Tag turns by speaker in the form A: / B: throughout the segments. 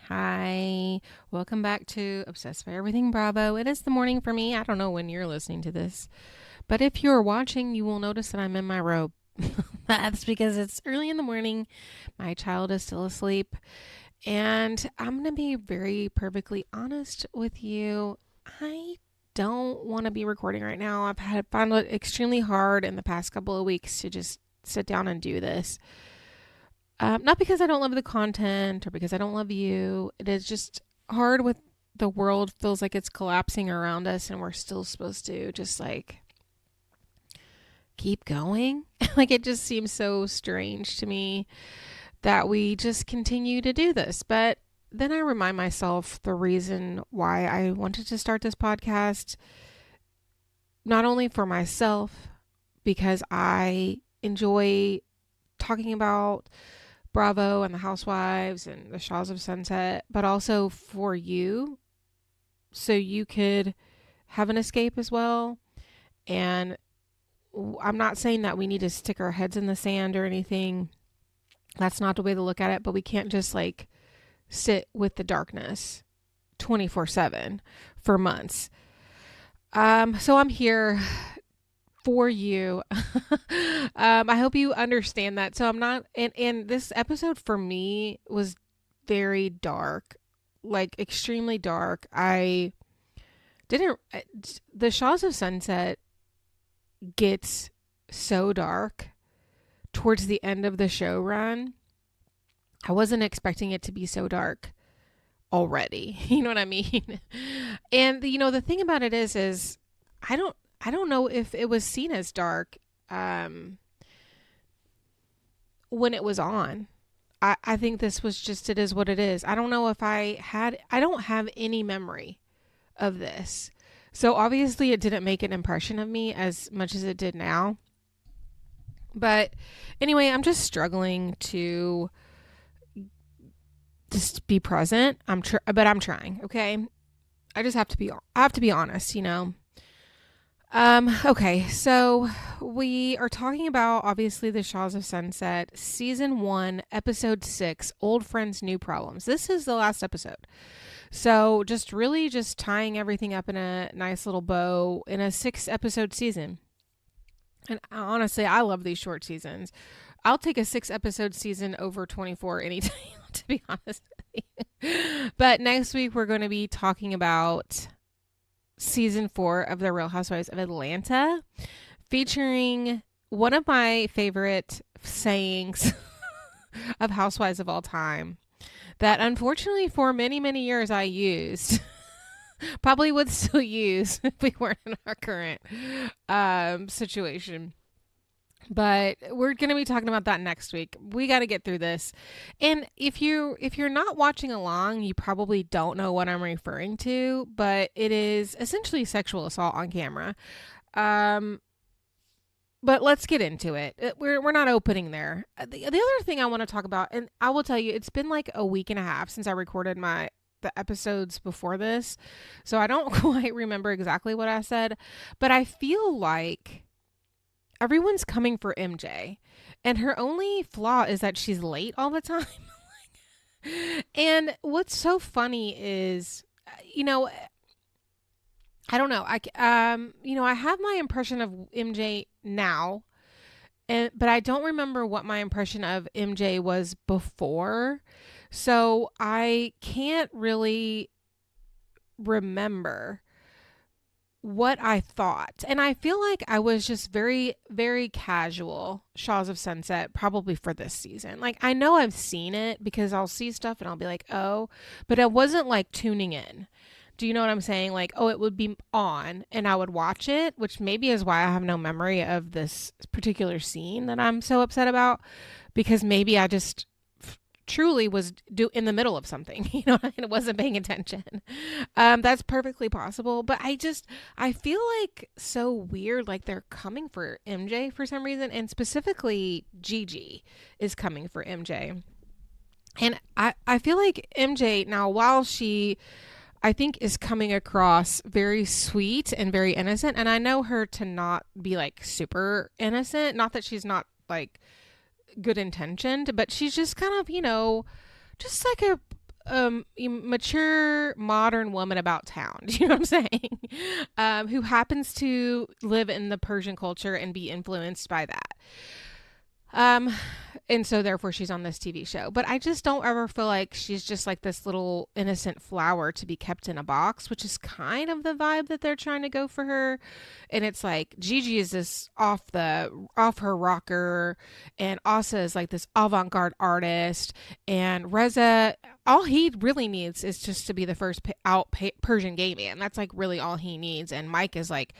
A: Hi, welcome back to Obsessed by Everything Bravo. It is the morning for me. I don't know when you're listening to this, but if you're watching, you will notice that I'm in my robe. That's because it's early in the morning. My child is still asleep, and I'm going to be very perfectly honest with you. I don't want to be recording right now. Found it extremely hard in the past couple of weeks to just sit down and do this. Not because I don't love the content or because I don't love you. It is just hard with the world feels like it's collapsing around us and we're still supposed to just like keep going. Like it just seems so strange to me that we just continue to do this. But then I remind myself the reason why I wanted to start this podcast, not only for myself, because I enjoy talking about Bravo and the Housewives and the Shahs of Sunset, but also for you, so you could have an escape as well. And I'm not saying that we need to stick our heads in the sand or anything. That's not the way to look at it, but we can't just like sit with the darkness 24/7 for months. So I'm here for you. I hope you understand that. So I'm not, and this episode for me was very dark, like extremely dark. I didn't, the Shahs of Sunset gets so dark towards the end of the show run. I wasn't expecting it to be so dark already. You know what I mean? And the thing about it is I don't know if it was seen as dark when it was on. I think this was just, it is what it is. I don't know if I don't have any memory of this. So obviously it didn't make an impression of me as much as it did now. But anyway, I'm just struggling to just be present. But I'm trying, okay? I have to be honest, Okay, so we are talking about obviously the Shahs of Sunset, season 1, episode 6, Old Friends, New Problems. This is the last episode. So just really just tying everything up in a nice little bow in a 6-episode season. And honestly, I love these short seasons. I'll take a 6-episode season over 24 anytime, to be honest with you. But next week we're going to be talking about season 4 of The Real Housewives of Atlanta, featuring one of my favorite sayings of housewives of all time that unfortunately for many, many years I used. Probably would still use if we weren't in our current situation. But we're going to be talking about that next week. We got to get through this. And if you're not watching along, you probably don't know what I'm referring to, but it is essentially sexual assault on camera. But let's get into it. We're not opening there. The other thing I want to talk about, and I will tell you, it's been like a week and a half since I recorded the episodes before this, so I don't quite remember exactly what I said, but I feel like everyone's coming for MJ, and her only flaw is that she's late all the time. And what's so funny is, I don't know. I have my impression of MJ now, but I don't remember what my impression of MJ was before. So I can't really remember what I thought. And I feel like I was just very, very casual Shahs of Sunset, probably for this season. Like, I know I've seen it because I'll see stuff and I'll be like, oh, but I wasn't like tuning in. Do you know what I'm saying? Like, oh, it would be on and I would watch it, which maybe is why I have no memory of this particular scene that I'm so upset about, because maybe I just truly was in the middle of something, and wasn't paying attention. That's perfectly possible, but I feel like so weird, like they're coming for MJ for some reason, and specifically Gigi is coming for MJ. And I feel like MJ now, while she, I think, is coming across very sweet and very innocent, and I know her to not be like super innocent, not that she's not like good intentioned, but she's just kind of, just like mature modern woman about town. Do you know what I'm saying? Who happens to live in the Persian culture and be influenced by that. Um, and so therefore she's on this TV show. But I just don't ever feel like she's just like this little innocent flower to be kept in a box, which is kind of the vibe that they're trying to go for her. And it's like Gigi is this off her rocker, and Asa is like this avant-garde artist, and Reza, all he really needs is just to be the first Persian gay man. That's like really all he needs. And Mike is like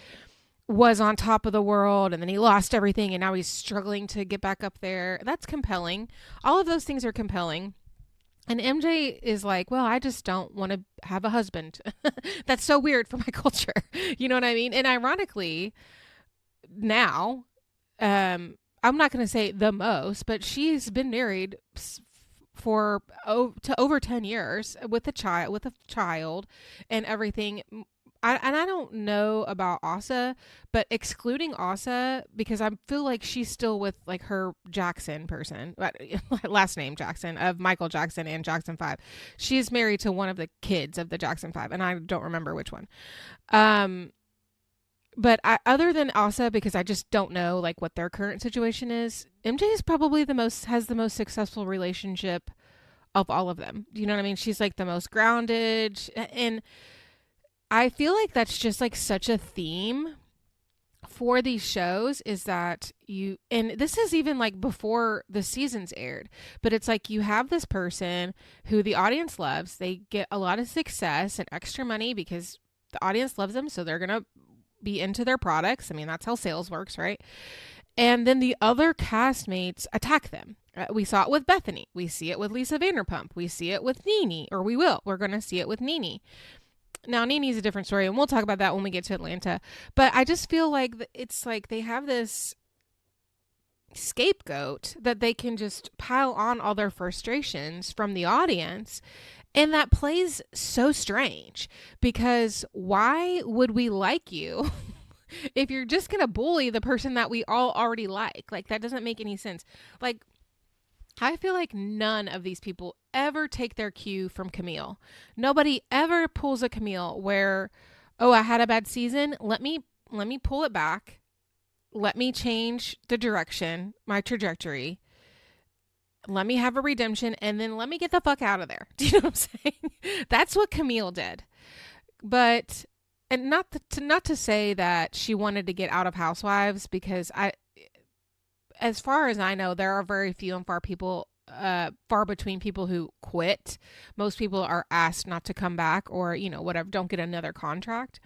A: was on top of the world, and then he lost everything, and now he's struggling to get back up there. That's compelling. All of those things are compelling. And MJ is like, well, I just don't want to have a husband. That's so weird for my culture. You know what I mean? And ironically, now, I'm not going to say the most, but she's been married for to over 10 years with a child and everything. I don't know about Asa, but excluding Asa, because I feel like she's still with like her Jackson person, last name Jackson, of Michael Jackson and Jackson 5. She's married to one of the kids of the Jackson 5, and I don't remember which one. But other than Asa, because I just don't know like what their current situation is, MJ is probably has the most successful relationship of all of them. Do you know what I mean? She's like the most grounded, and I feel like that's just like such a theme for these shows, is that and this is even like before the seasons aired, but it's like you have this person who the audience loves. They get a lot of success and extra money because the audience loves them. So they're going to be into their products. I mean, that's how sales works, right? And then the other castmates attack them. We saw it with Bethany. We see it with Lisa Vanderpump. We see it with Nene, or we're going to see it with Nene. Now, Nene's a different story, and we'll talk about that when we get to Atlanta. But I just feel like it's like they have this scapegoat that they can just pile on all their frustrations from the audience. And that plays so strange, because why would we like you if you're just going to bully the person that we all already like? Like, that doesn't make any sense. Like, I feel like none of these people ever take their cue from Camille. Nobody ever pulls a Camille where, oh, I had a bad season. Let me pull it back. Let me change the direction, my trajectory. Let me have a redemption, and then let me get the fuck out of there. Do you know what I'm saying? That's what Camille did. But, and not to say that she wanted to get out of Housewives, because as far as I know, there are very few and far between people who quit. Most people are asked not to come back, or, you know, whatever, don't get another contract.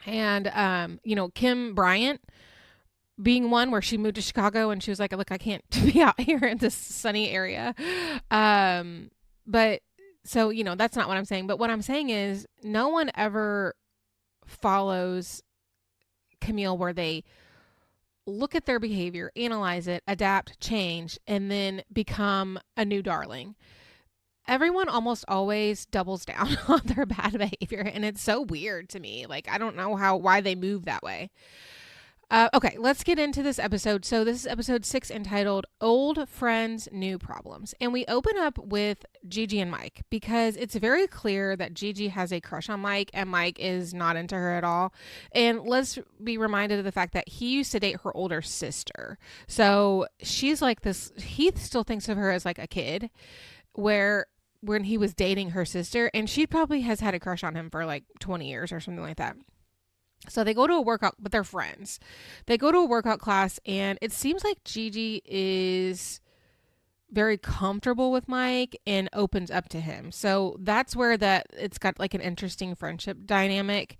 A: And, you know, Kim Bryant being one, where she moved to Chicago and she was like, look, I can't be out here in this sunny area. But so, you know, that's not what I'm saying. But what I'm saying is no one ever follows Camille where they look at their behavior, analyze it, adapt, change, and then become a new darling. Everyone almost always doubles down on their bad behavior, and it's so weird to me. Like, I don't know why they move that way. Okay, let's get into this episode. So this is episode 6, entitled Old Friends, New Problems. And we open up with Gigi and Mike, because it's very clear that Gigi has a crush on Mike, and Mike is not into her at all. And let's be reminded of the fact that he used to date her older sister. So she's like this, he still thinks of her as like a kid, where when he was dating her sister, and she probably has had a crush on him for like 20 years or something like that. So they go to a workout, but they're friends. They go to a workout class, and it seems like Gigi is very comfortable with Mike and opens up to him. So that's where it's got like an interesting friendship dynamic.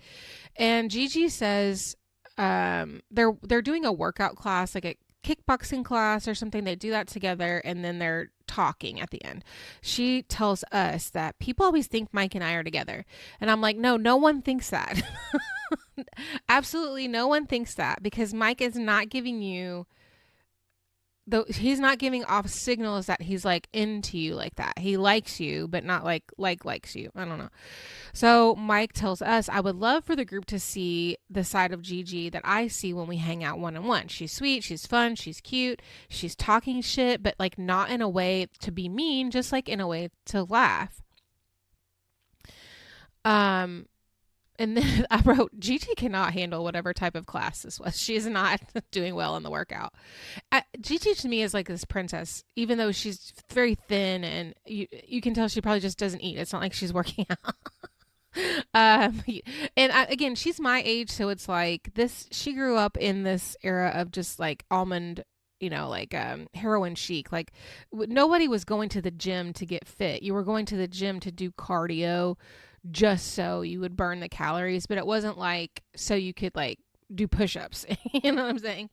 A: And Gigi says they're doing a workout class, like a kickboxing class or something. They do that together, and then they're talking at the end. She tells us that people always think Mike and I are together. And I'm like, no one thinks that. Absolutely no one thinks that, because Mike is not giving you he's not giving off signals that he's like into you like that. He likes you, but not likes you. I don't know. So Mike tells us, I would love for the group to see the side of Gigi that I see when we hang out one-on-one. She's sweet, she's fun, she's cute, she's talking shit, but like not in a way to be mean, just like in a way to laugh. Um, and then I wrote, Gigi cannot handle whatever type of class this was. She is not doing well in the workout. Gigi to me is like this princess, even though she's very thin and you can tell she probably just doesn't eat. It's not like she's working out. um, and again, she's my age, so it's like this. She grew up in this era of just like almond, like heroin chic. Like nobody was going to the gym to get fit. You were going to the gym to do cardio, just so you would burn the calories. But it wasn't like so you could like do push-ups. You know what I'm saying?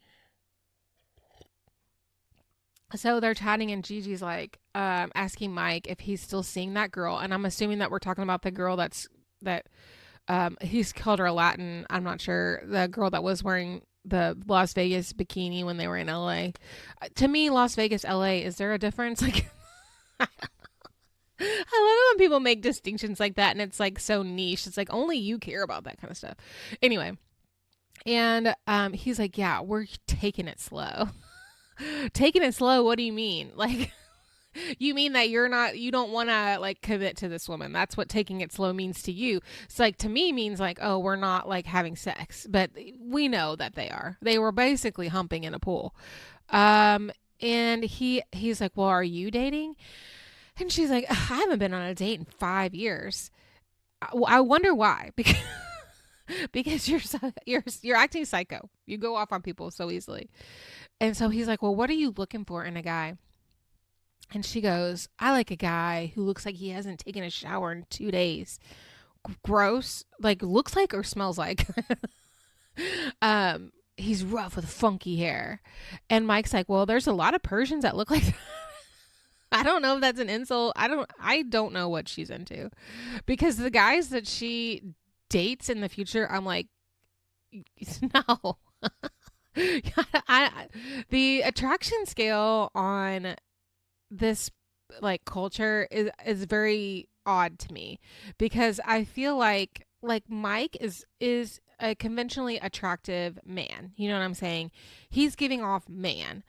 A: So they're chatting, and Gigi's like asking Mike if he's still seeing that girl, and I'm assuming that we're talking about the girl that he's called her a Latin. I'm not sure. The girl that was wearing the Las Vegas bikini when they were in LA. To me, Las Vegas, LA, is there a difference? Like, I love it when people make distinctions like that, and it's like so niche. It's like only you care about that kind of stuff. Anyway, and he's like, yeah, we're taking it slow. Taking it slow. What do you mean? Like, you mean that you don't want to like commit to this woman. That's what taking it slow means to you. It's like to me means like, oh, we're not like having sex, but we know that they were basically humping in a pool. And he's like, well, are you dating? And she's like, I haven't been on a date in 5 years. I wonder why. Because you're acting psycho. You go off on people so easily. And so he's like, well, what are you looking for in a guy? And she goes, I like a guy who looks like he hasn't taken a shower in 2 days. Gross. Like, looks like or smells like. He's rough with funky hair. And Mike's like, well, there's a lot of Persians that look like that. I don't know if that's an insult. I don't know what she's into. Because the guys that she dates in the future, I'm like, no. The attraction scale on this like culture is very odd to me, because I feel like Mike is a conventionally attractive man. You know what I'm saying? He's giving off man.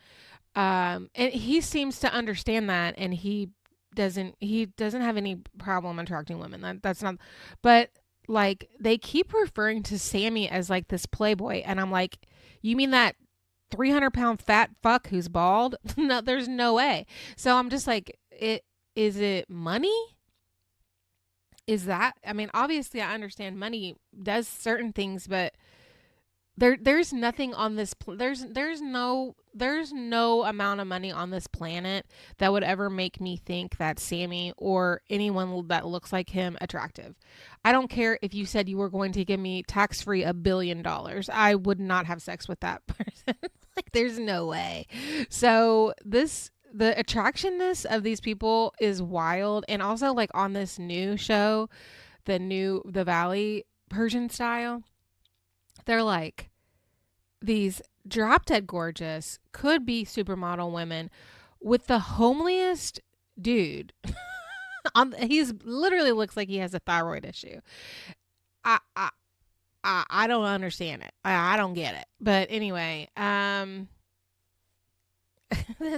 A: And he seems to understand that, and he doesn't have any problem attracting women. That's not, but like they keep referring to Sammy as like this playboy, and I'm like, you mean that 300-pound fat fuck who's bald? No, there's no way. So I'm just like, is it money? Is that, I mean, obviously I understand money does certain things, but there's nothing on this there's no amount of money on this planet that would ever make me think that Sammy or anyone that looks like him attractive. I don't care if you said you were going to give me tax-free $1 billion. I would not have sex with that person. Like, there's no way. So the attractionness of these people is wild. And also, like, on this new show, the Valley Persian style, they're like these drop dead gorgeous, could be supermodel women with the homeliest dude. He's literally looks like he has a thyroid issue. I I I don't understand it. I don't get it. But anyway, that's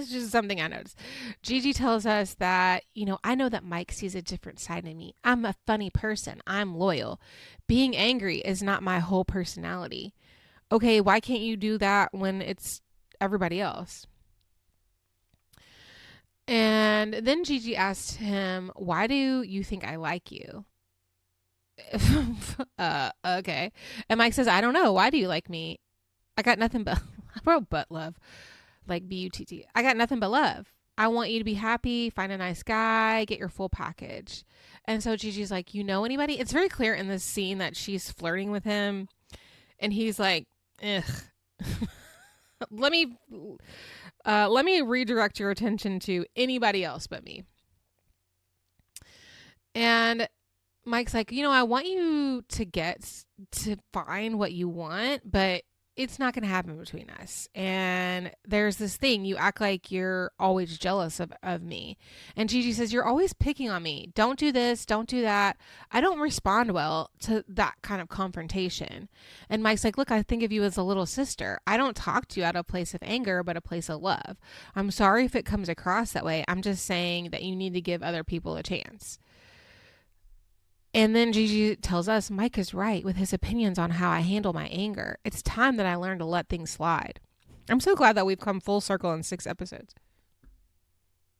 A: just something I noticed. Gigi tells us that, I know that Mike sees a different side of me. I'm a funny person. I'm loyal. Being angry is not my whole personality. Okay, why can't you do that when it's everybody else? And then Gigi asked him, why do you think I like you? Okay. And Mike says, I don't know. Why do you like me? I got nothing but, I wrote butt love, like BUTT. I got nothing but love. I want you to be happy, find a nice guy, get your full package. And so Gigi's like, you know anybody? It's very clear in this scene that she's flirting with him. And he's like, ugh. let me redirect your attention to anybody else but me. And Mike's like, I want you to find what you want, but it's not going to happen between us. And there's this thing, you act like you're always jealous of me. And Gigi says, you're always picking on me. Don't do this. Don't do that. I don't respond well to that kind of confrontation. And Mike's like, look, I think of you as a little sister. I don't talk to you out of a place of anger, but a place of love. I'm sorry if it comes across that way. I'm just saying that you need to give other people a chance. And then Gigi tells us Mike is right with his opinions on how I handle my anger. It's time that I learn to let things slide. I'm so glad that we've come full circle in 6 episodes.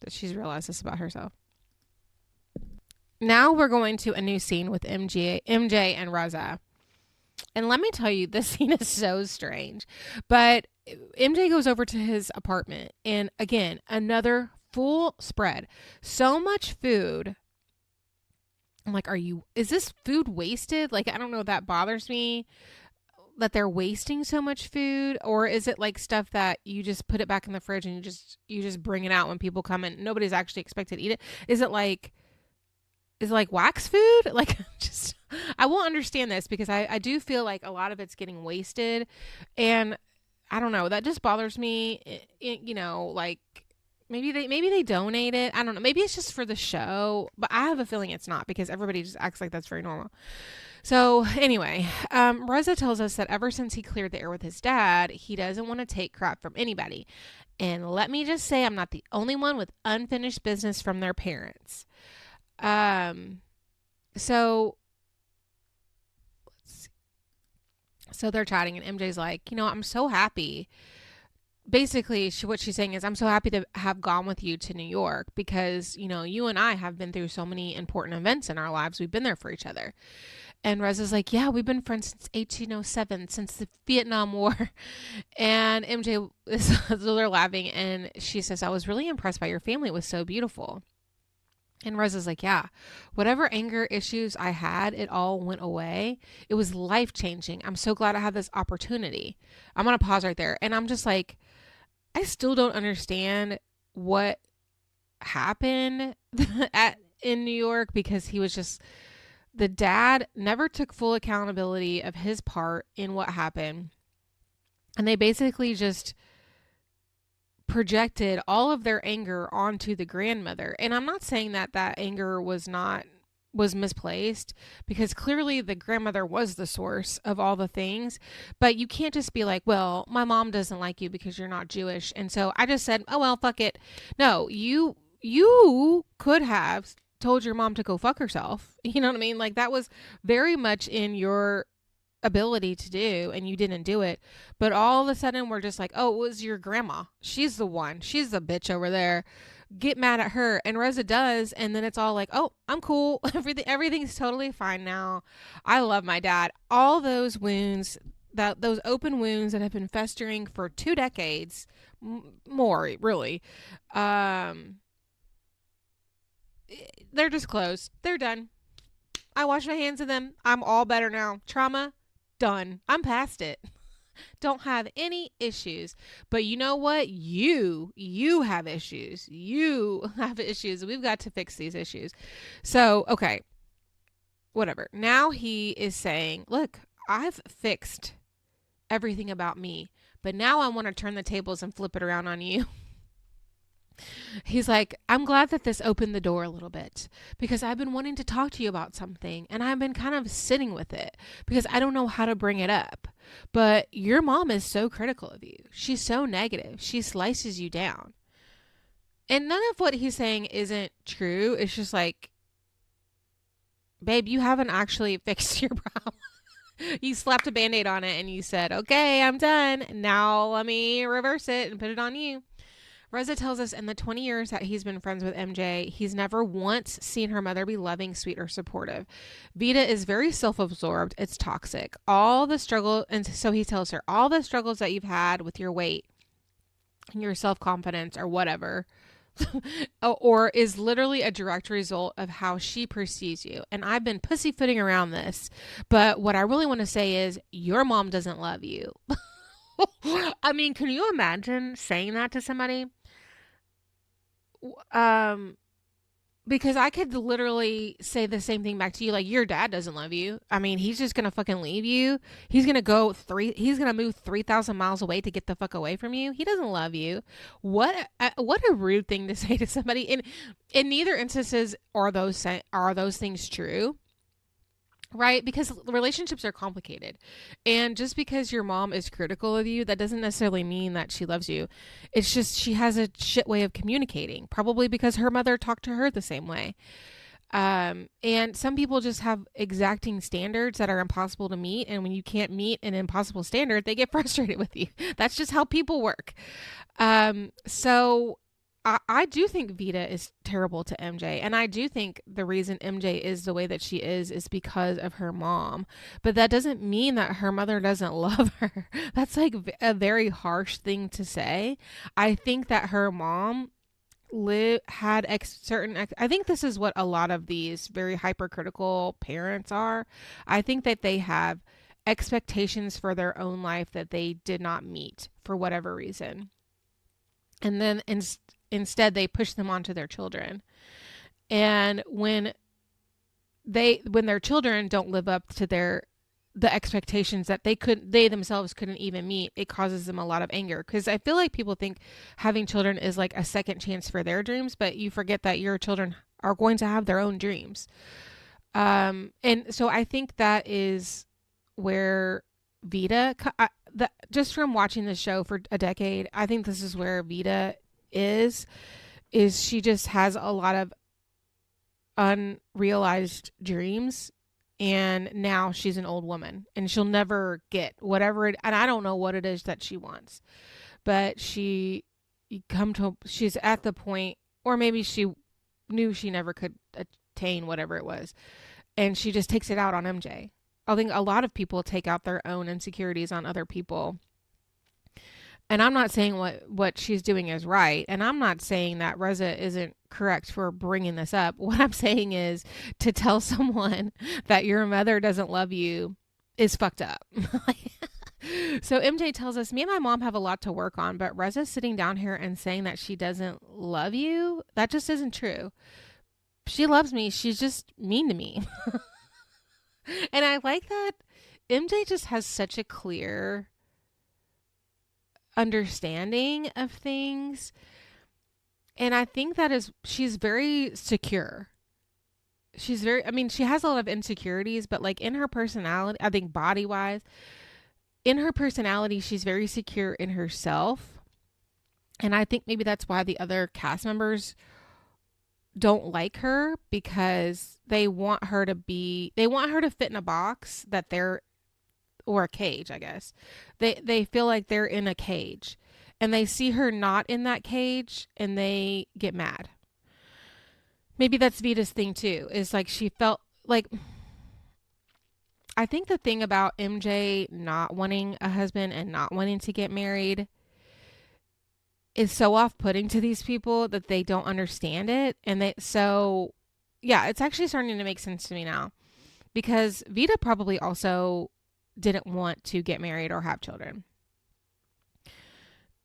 A: That she's realized this about herself. Now we're going to a new scene with MJ and Raza. And let me tell you, this scene is so strange. But MJ goes over to his apartment. And again, another full spread. So much food. I'm like, is this food wasted? Like, I don't know if that bothers me that they're wasting so much food, or is it like stuff that you just put it back in the fridge and you just bring it out when people come in? Nobody's actually expected to eat it. Is it like wax food? Like, I won't understand this because I do feel like a lot of it's getting wasted, and I don't know, that just bothers me. Like maybe they donate it. I don't know. Maybe it's just for the show, but I have a feeling it's not because everybody just acts like that's very normal. So anyway, Reza tells us that ever since he cleared the air with his dad, he doesn't want to take crap from anybody. And let me just say, I'm not the only one with unfinished business from their parents. So they're chatting and MJ's like, I'm so happy. Basically, what she's saying is, I'm so happy to have gone with you to New York because, you and I have been through so many important events in our lives. We've been there for each other. And Reza's like, yeah, we've been friends since 1807, since the Vietnam War. And MJ they're laughing, and she says, I was really impressed by your family. It was so beautiful. And Reza's like, yeah, whatever anger issues I had, it all went away. It was life-changing. I'm so glad I had this opportunity. I'm going to pause right there. And I'm just like, I still don't understand what happened in New York, because he was just, the dad never took full accountability of his part in what happened. And they basically just projected all of their anger onto the grandmother. And I'm not saying that anger was misplaced, because clearly the grandmother was the source of all the things. But you can't just be like, well, my mom doesn't like you because you're not Jewish, and so I just said, oh well, fuck it. No, you could have told your mom to go fuck herself. You know what I mean? Like, that was very much in your ability to do, and you didn't do it. But all of a sudden we're just like, oh, it was your grandma. She's the one. She's the bitch over there. Get mad at her. And Reza does, and then it's all like, oh, I'm cool. Everything's totally fine now. I love my dad. All those wounds, those open wounds that have been festering for 2 decades, more really, they're just closed. They're done. I wash my hands of them. I'm all better now. Trauma, done. I'm past it. Don't have any issues. But you know what? You have issues. You have issues. We've got to fix these issues. So, okay. Whatever. Now he is saying, look, I've fixed everything about me, but now I want to turn the tables and flip it around on you. He's like, I'm glad that this opened the door a little bit, because I've been wanting to talk to you about something, and I've been kind of sitting with it because I don't know how to bring it up. But your mom is so critical of you. She's so negative. She slices you down. And none of what he's saying isn't true. It's just like, babe, you haven't actually fixed your problem. You slapped a Band-Aid on it and you said, okay, I'm done. Now let me reverse it and put it on you. Reza tells us in the 20 years that he's been friends with MJ, he's never once seen her mother be loving, sweet, or supportive. Vida is very self-absorbed. It's toxic. All the struggle, and so he tells her, all the struggles that you've had with your weight and your self-confidence or whatever, or is literally a direct result of how she perceives you. And I've been pussyfooting around this, but what I really want to say is your mom doesn't love you. I mean, can you imagine saying that to somebody? Because I could literally say the same thing back to you, like, your dad doesn't love you. I mean, he's just gonna fucking leave you. He's gonna move 3,000 miles away to get the fuck away from you. He doesn't love you. What a rude thing to say to somebody. And in neither instances are those things true. Right? Because relationships are complicated. And just because your mom is critical of you, that doesn't necessarily mean that she loves you. It's just she has a shit way of communicating. Probably because her mother talked to her the same way. And some people just have exacting standards that are impossible to meet. And when you can't meet an impossible standard, they get frustrated with you. That's just how people work. So I do think Vita is terrible to MJ. And I do think the reason MJ is the way that she is because of her mom. But that doesn't mean that her mother doesn't love her. That's like a very harsh thing to say. I think that her mom had I think this is what a lot of these very hypercritical parents are. I think that they have expectations for their own life that they did not meet for whatever reason, and then instead they push them onto their children. And when their children don't live up to the expectations that they themselves couldn't even meet, it causes them a lot of anger. Because I feel like people think having children is like a second chance for their dreams, but you forget that your children are going to have their own dreams. And so I think that is where Vita, just from watching the show for a decade, I think this is where Vita is she just has a lot of unrealized dreams, and now she's an old woman and she'll never get whatever it, and I don't know what it is that she wants, but she's at the point, or maybe she knew she never could attain whatever it was, and she just takes it out on MJ. I think a lot of people take out their own insecurities on other people. And I'm not saying what she's doing is right. And I'm not saying that Reza isn't correct for bringing this up. What I'm saying is to tell someone that your mother doesn't love you is fucked up. So MJ tells us, me and my mom have a lot to work on, but Reza's sitting down here and saying that she doesn't love you. That just isn't true. She loves me. She's just mean to me. And I like that MJ just has such a clear understanding of things, and I think she's very secure. She has a lot of insecurities, but like in her personality, I think body wise, in her personality, she's very secure in herself. And I think maybe that's why the other cast members don't like her, because they want her to fit in a box that or a cage, I guess. They feel like they're in a cage, and they see her not in that cage and they get mad. Maybe that's Vita's thing too. Is like she felt like, I think the thing about MJ not wanting a husband and not wanting to get married is so off-putting to these people that they don't understand it, and yeah, it's actually starting to make sense to me now, because Vita probably also didn't want to get married or have children.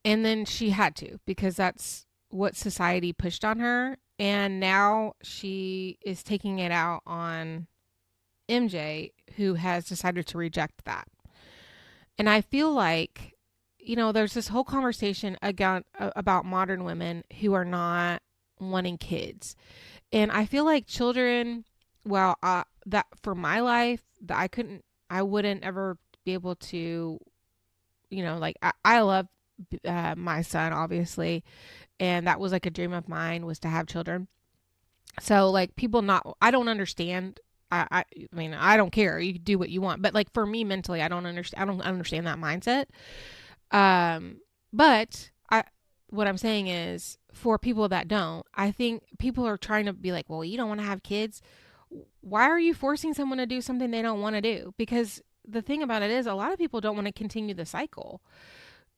A: And then she had to, because that's what society pushed on her. And now she is taking it out on MJ, who has decided to reject that. And I feel like, there's this whole conversation about modern women who are not wanting kids. And I feel like children, that for my life, that I wouldn't ever be able to, I love my son, obviously. And that was like a dream of mine, was to have children. So like I don't understand. I mean, I don't care. You can do what you want. But like for me mentally, I don't understand that mindset. But what I'm saying is, for people that don't, I think people are trying to be like, well, you don't want to have kids. Why are you forcing someone to do something they don't want to do? Because the thing about it is, a lot of people don't want to continue the cycle.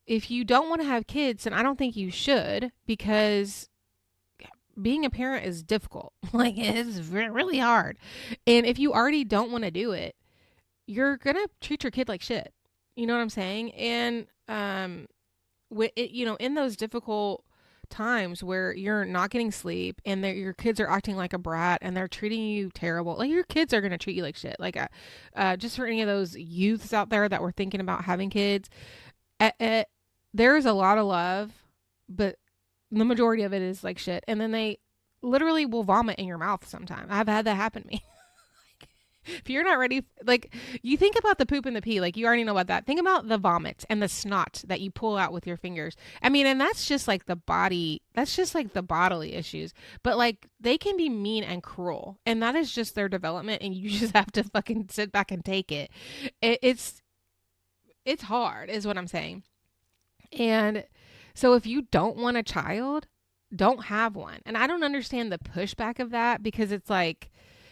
A: If you don't want to have kids, then I don't think you should, because being a parent is difficult. Like, it's really hard. And if you already don't want to do it, you're going to treat your kid like shit. You know what I'm saying? And, in those difficult times where you're not getting sleep and your kids are acting like a brat and they're treating you terrible, like, your kids are going to treat you like shit. Like, just for any of those youths out there that were thinking about having kids, there is a lot of love, but the majority of it is like shit. And then they literally will vomit in your mouth sometimes. I've had that happen to me. If you're not ready, like, you think about the poop and the pee, like, you already know about that. Think about the vomit and the snot that you pull out with your fingers. I mean, and that's just like the body, that's just like the bodily issues. But like, they can be mean and cruel, and that is just their development, and you just have to fucking sit back and take it. It's hard, is what I'm saying. And so if you don't want a child, don't have one. And I don't understand the pushback of that, because it's like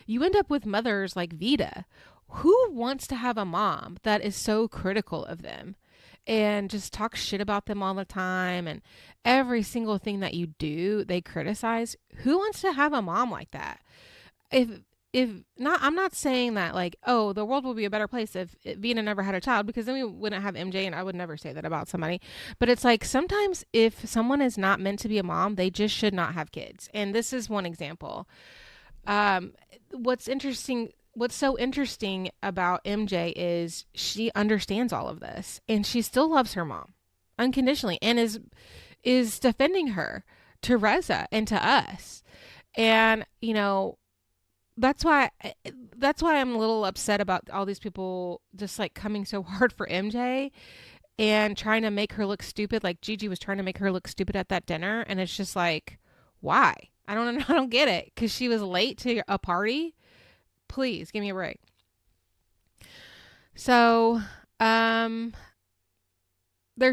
A: you end up with mothers like Vita. Who wants to have a mom that is so critical of them and just talks shit about them all the time, and every single thing that you do, they criticize? Who wants to have a mom like that? If if not, I'm not saying that like, oh, the world will be a better place if Vina never had a child, because then we wouldn't have MJ, and I would never say that about somebody. But it's like, sometimes if someone is not meant to be a mom, they just should not have kids. And this is one example. Um, what's so interesting about MJ is she understands all of this, and she still loves her mom unconditionally, and is defending her to Reza and to us. And that's why I'm a little upset about all these people just like coming so hard for MJ and trying to make her look stupid, like Gigi was trying to make her look stupid at that dinner. And it's just like, why? I don't I don't get it. Because she was late to a party. Please give me a break. So they're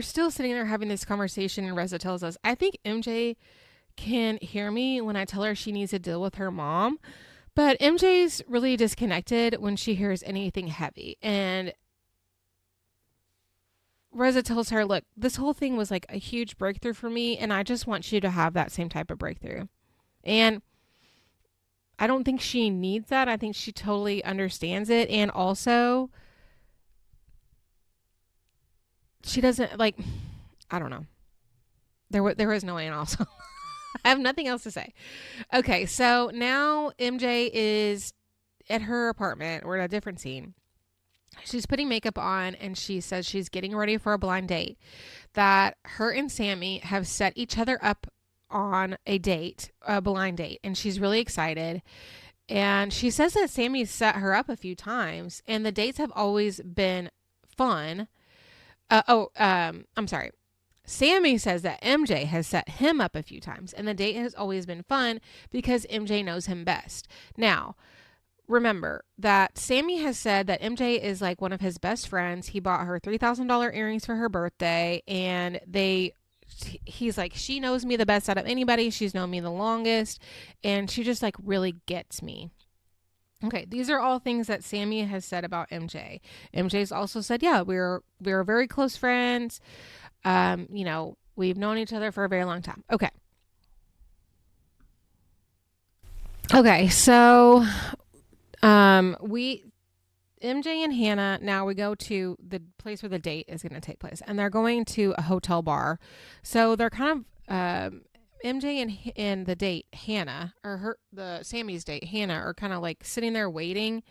A: still sitting there having this conversation, and Reza tells us, I think MJ can hear me when I tell her she needs to deal with her mom. But MJ's really disconnected when she hears anything heavy. And Reza tells her, look, this whole thing was like a huge breakthrough for me, and I just want you to have that same type of breakthrough. And I don't think she needs that. I think she totally understands it. And also, she doesn't, like, I don't know. There was no way, and also I have nothing else to say. Okay, so now MJ is at her apartment. We're at a different scene. She's putting makeup on, and she says she's getting ready for a blind date. That her and Sammy have set each other up on a date, a blind date, and she's really excited. And she says that Sammy set her up a few times, and the dates have always been fun. I'm sorry. Sammy says that MJ has set him up a few times, and the date has always been fun because MJ knows him best. Now, remember that Sammy has said that MJ is like one of his best friends. He bought her $3,000 earrings for her birthday, and he's like, she knows me the best out of anybody. She's known me the longest, and she just like really gets me. Okay, these are all things that Sammy has said about MJ. MJ's also said, yeah, we're very close friends. We've known each other for a very long time. Okay. Okay, so MJ and Hannah, now we go to the place where the date is going to take place, and they're going to a hotel bar. So they're kind of MJ and the date, Hannah, or the Sammy's date, Hannah, are kind of like sitting there waiting.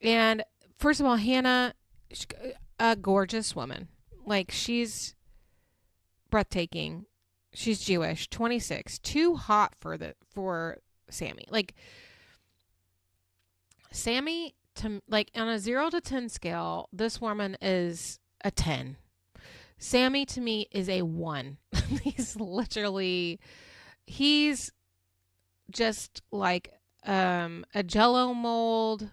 A: And first of all, Hannah, a gorgeous woman. Like, she's breathtaking. She's Jewish, 26, too hot for Sammy. Like, Sammy, to like, on a 0 to 10 scale, this woman is a 10. Sammy to me is a 1. He's just like a Jello mold.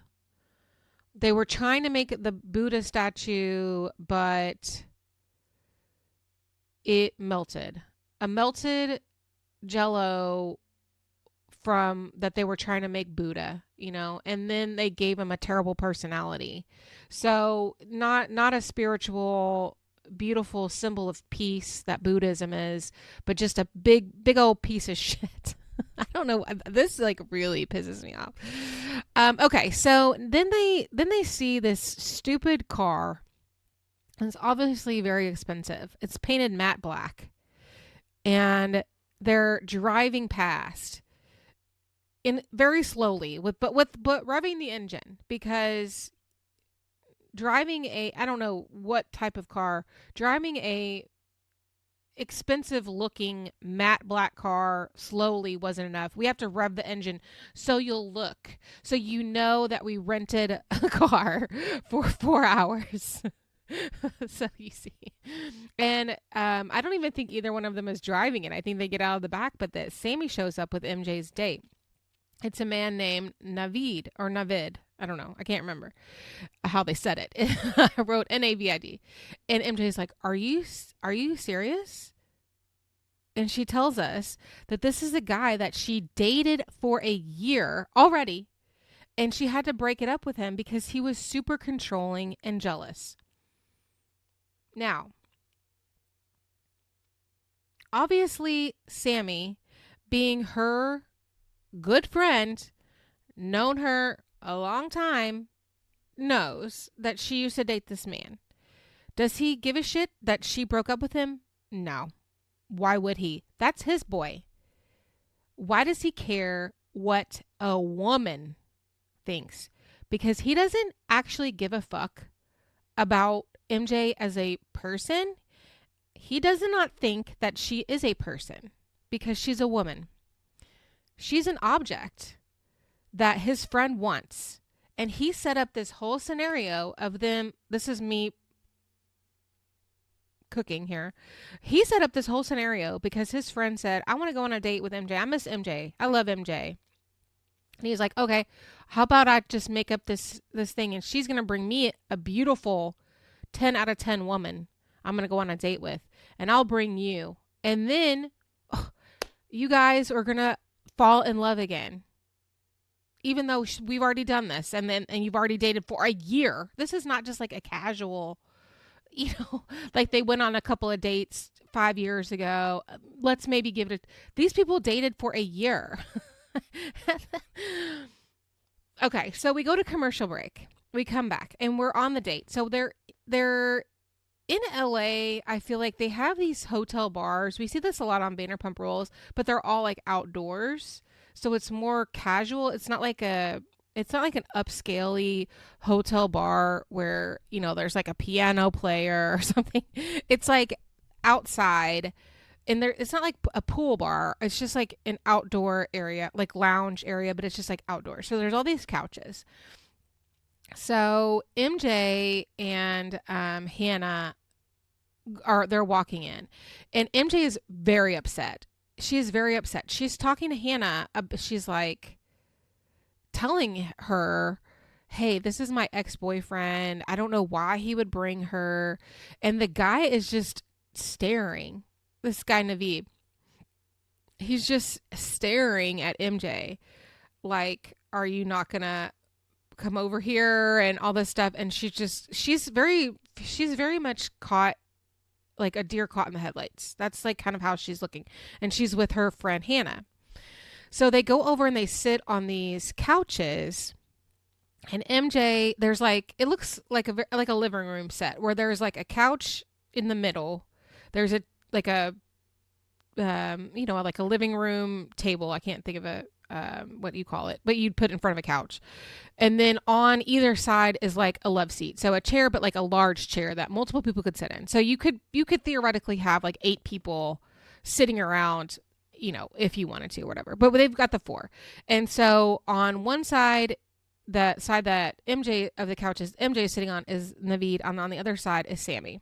A: They were trying to make the Buddha statue, but it melted. A melted Jello from that they were trying to make Buddha, and then they gave him a terrible personality. So not a spiritual, beautiful symbol of peace that Buddhism is, but just a big old piece of shit. I don't know. This like really pisses me off. Okay, so then they see this stupid car. It's obviously very expensive. It's painted matte black, and they're driving past in very slowly but revving the engine, because driving I don't know what type of car, driving a expensive looking matte black car slowly wasn't enough. We have to rev the engine so you'll look. So you know that we rented a car for 4 hours. So you see. And I don't even think either one of them is driving it. I think they get out of the back, but that Sammy shows up with MJ's date. It's a man named Navid or Navid. I don't know. I can't remember how they said it. I wrote Navid. And MJ's like, are you serious? And she tells us that this is a guy that she dated for a year already. And she had to break it up with him because he was super controlling and jealous. Now, obviously, Sammy, being her good friend, known her a long time, knows that she used to date this man. Does he give a shit that she broke up with him? No. Why would he? That's his boy. Why does he care what a woman thinks? Because he doesn't actually give a fuck about MJ as a person. He does not think that she is a person because she's a woman. She's an object that his friend wants. And he set up this whole scenario of them. This is me cooking here. He set up this whole scenario because his friend said, I want to go on a date with MJ. I miss MJ. I love MJ. And he's like, okay, how about I just make up this thing and she's going to bring me a beautiful 10 out of 10 woman I'm going to go on a date with, and I'll bring you. And then you guys are going to fall in love again. Even though we've already done this and you've already dated for a year. This is not just like a casual, like they went on a couple of dates 5 years ago. Let's maybe give it these people dated for a year. Okay, so we go to commercial break. We come back and we're on the date. So they're in LA. I feel like they have these hotel bars. We see this a lot on Vanderpump Rules, but they're all like outdoors. So it's more casual. It's not like an upscale-y hotel bar where, there's like a piano player or something. It's like outside, and it's not like a pool bar. It's just like an outdoor area, like lounge area, but it's just like outdoors. So there's all these couches. So MJ and Hannah they're walking in, and MJ is very upset. She is very upset. She's talking to Hannah. She's like telling her, hey, this is my ex-boyfriend. I don't know why he would bring her. And the guy is just staring. This guy, Naveed, he's just staring at MJ like, are you not going to come over here and all this stuff? And she's very much caught, like a deer caught in the headlights. That's like kind of how she's looking. And she's with her friend Hannah. So they go over and they sit on these couches. And MJ, there's like, it looks like a living room set where there's like a couch in the middle. There's like a living room table. I can't think of what you call it, but you'd put in front of a couch. And then on either side is like a love seat. So a chair, but like a large chair that multiple people could sit in. So you could theoretically have like 8 people sitting around, if you wanted to or whatever, but they've got the 4. And so on one side, the side that MJ of the couch is MJ is sitting on is Naveed. And on the other side is Sammy.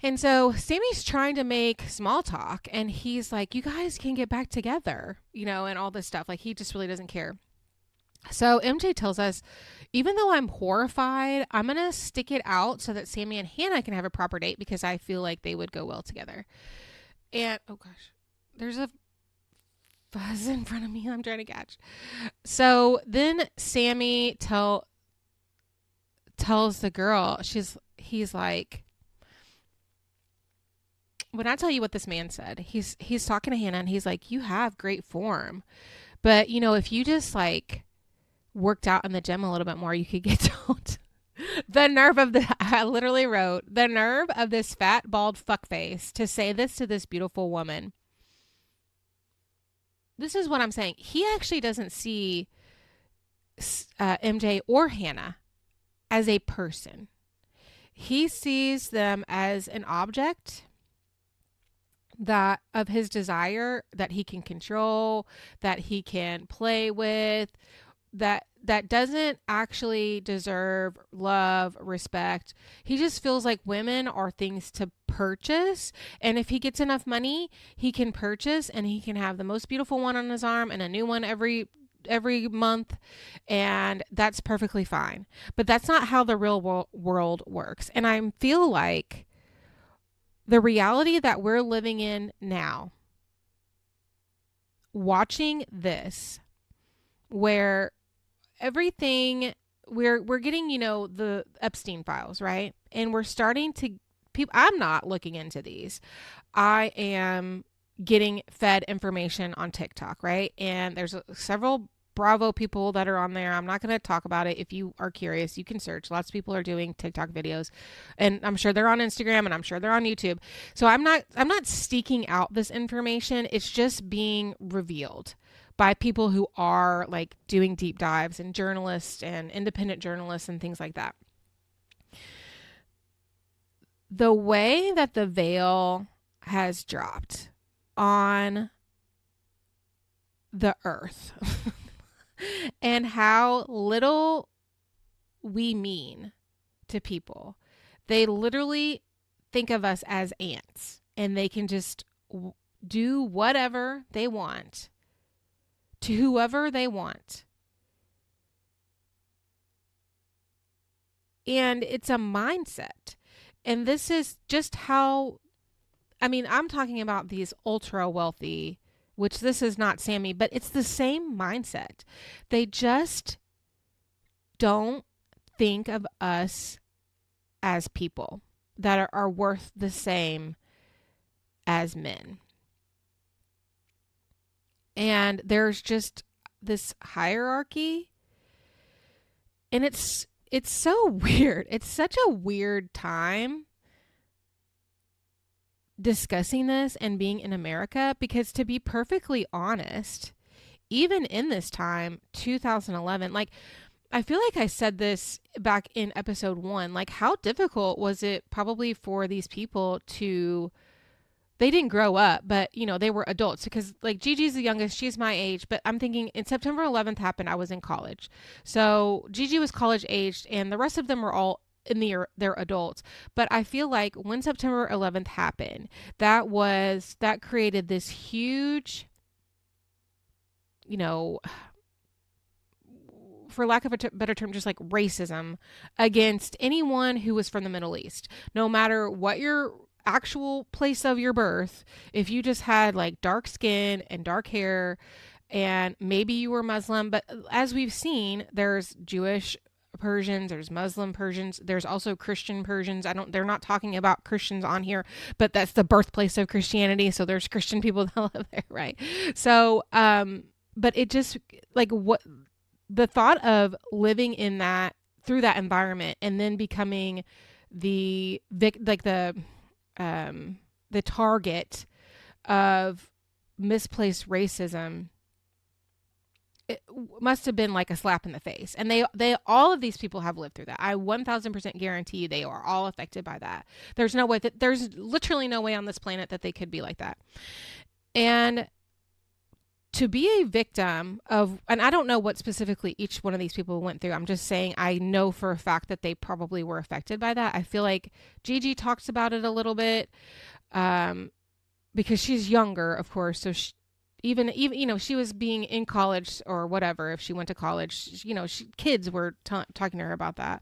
A: And so Sammy's trying to make small talk, and he's like, you guys can get back together, and all this stuff. Like, he just really doesn't care. So MJ tells us, even though I'm horrified, I'm going to stick it out so that Sammy and Hannah can have a proper date because I feel like they would go well together. And, oh gosh, there's a fuzz in front of me I'm trying to catch. So then Sammy tells the girl, he's like, when I tell you what this man said, he's talking to Hannah and he's like, you have great form, but if you just like worked out in the gym a little bit more, you could get toned. I literally wrote, the nerve of this fat, bald fuckface to say this to this beautiful woman. This is what I'm saying. He actually doesn't see MJ or Hannah as a person. He sees them as an object that of his desire that he can control, that he can play with, that doesn't actually deserve love, respect. He just feels like women are things to purchase, and if he gets enough money, he can purchase and he can have the most beautiful one on his arm and a new one every month, and that's perfectly fine. But that's not how the real world works. And I feel like the reality that we're living in now, watching this, where everything we're getting, the Epstein files, right? And we're starting to people. I'm not looking into these. I am getting fed information on TikTok, right? And there's several Bravo people that are on there. I'm not going to talk about it. If you are curious, you can search. Lots of people are doing TikTok videos, and I'm sure they're on Instagram, and I'm sure they're on YouTube. So I'm not seeking out this information. It's just being revealed by people who are like doing deep dives, and journalists and independent journalists and things like that. The way that the veil has dropped on the earth and how little we mean to people. They literally think of us as ants, and they can just do whatever they want to whoever they want. And it's a mindset. And this is just how, I'm talking about these ultra wealthy, which this is not Sammy, but it's the same mindset. They just don't think of us as people that are worth the same as men. And there's just this hierarchy, and it's so weird. It's such a weird time discussing this and being in America, because to be perfectly honest, even in this time, 2011, like, I feel like I said this back in episode 1, like, how difficult was it probably for these people to, they didn't grow up, but they were adults, because like Gigi's the youngest, she's my age, but I'm thinking in September 11th happened, I was in college. So Gigi was college aged, and the rest of them were all in their adults. But I feel like when September 11th happened, that created this huge, for lack of a better term, just like racism against anyone who was from the Middle East, no matter what your actual place of your birth. If you just had like dark skin and dark hair, and maybe you were Muslim, but as we've seen, there's Jewish Persians, there's Muslim Persians, there's also Christian Persians. They're not talking about Christians on here, but that's the birthplace of Christianity. So there's Christian people that live there, right? So, but it just, like, what the thought of living in that, through that environment, and then becoming the target of misplaced racism, it must have been like a slap in the face. And they all of these people have lived through that. I 1000% guarantee you they are all affected by that. There's literally no way on this planet that they could be like that. And to be a victim of, and I don't know what specifically each one of these people went through. I'm just saying I know for a fact that they probably were affected by that. I feel like Gigi talks about it a little bit, because she's younger, of course. So even she was being in college or whatever. If she went to college, kids were talking to her about that.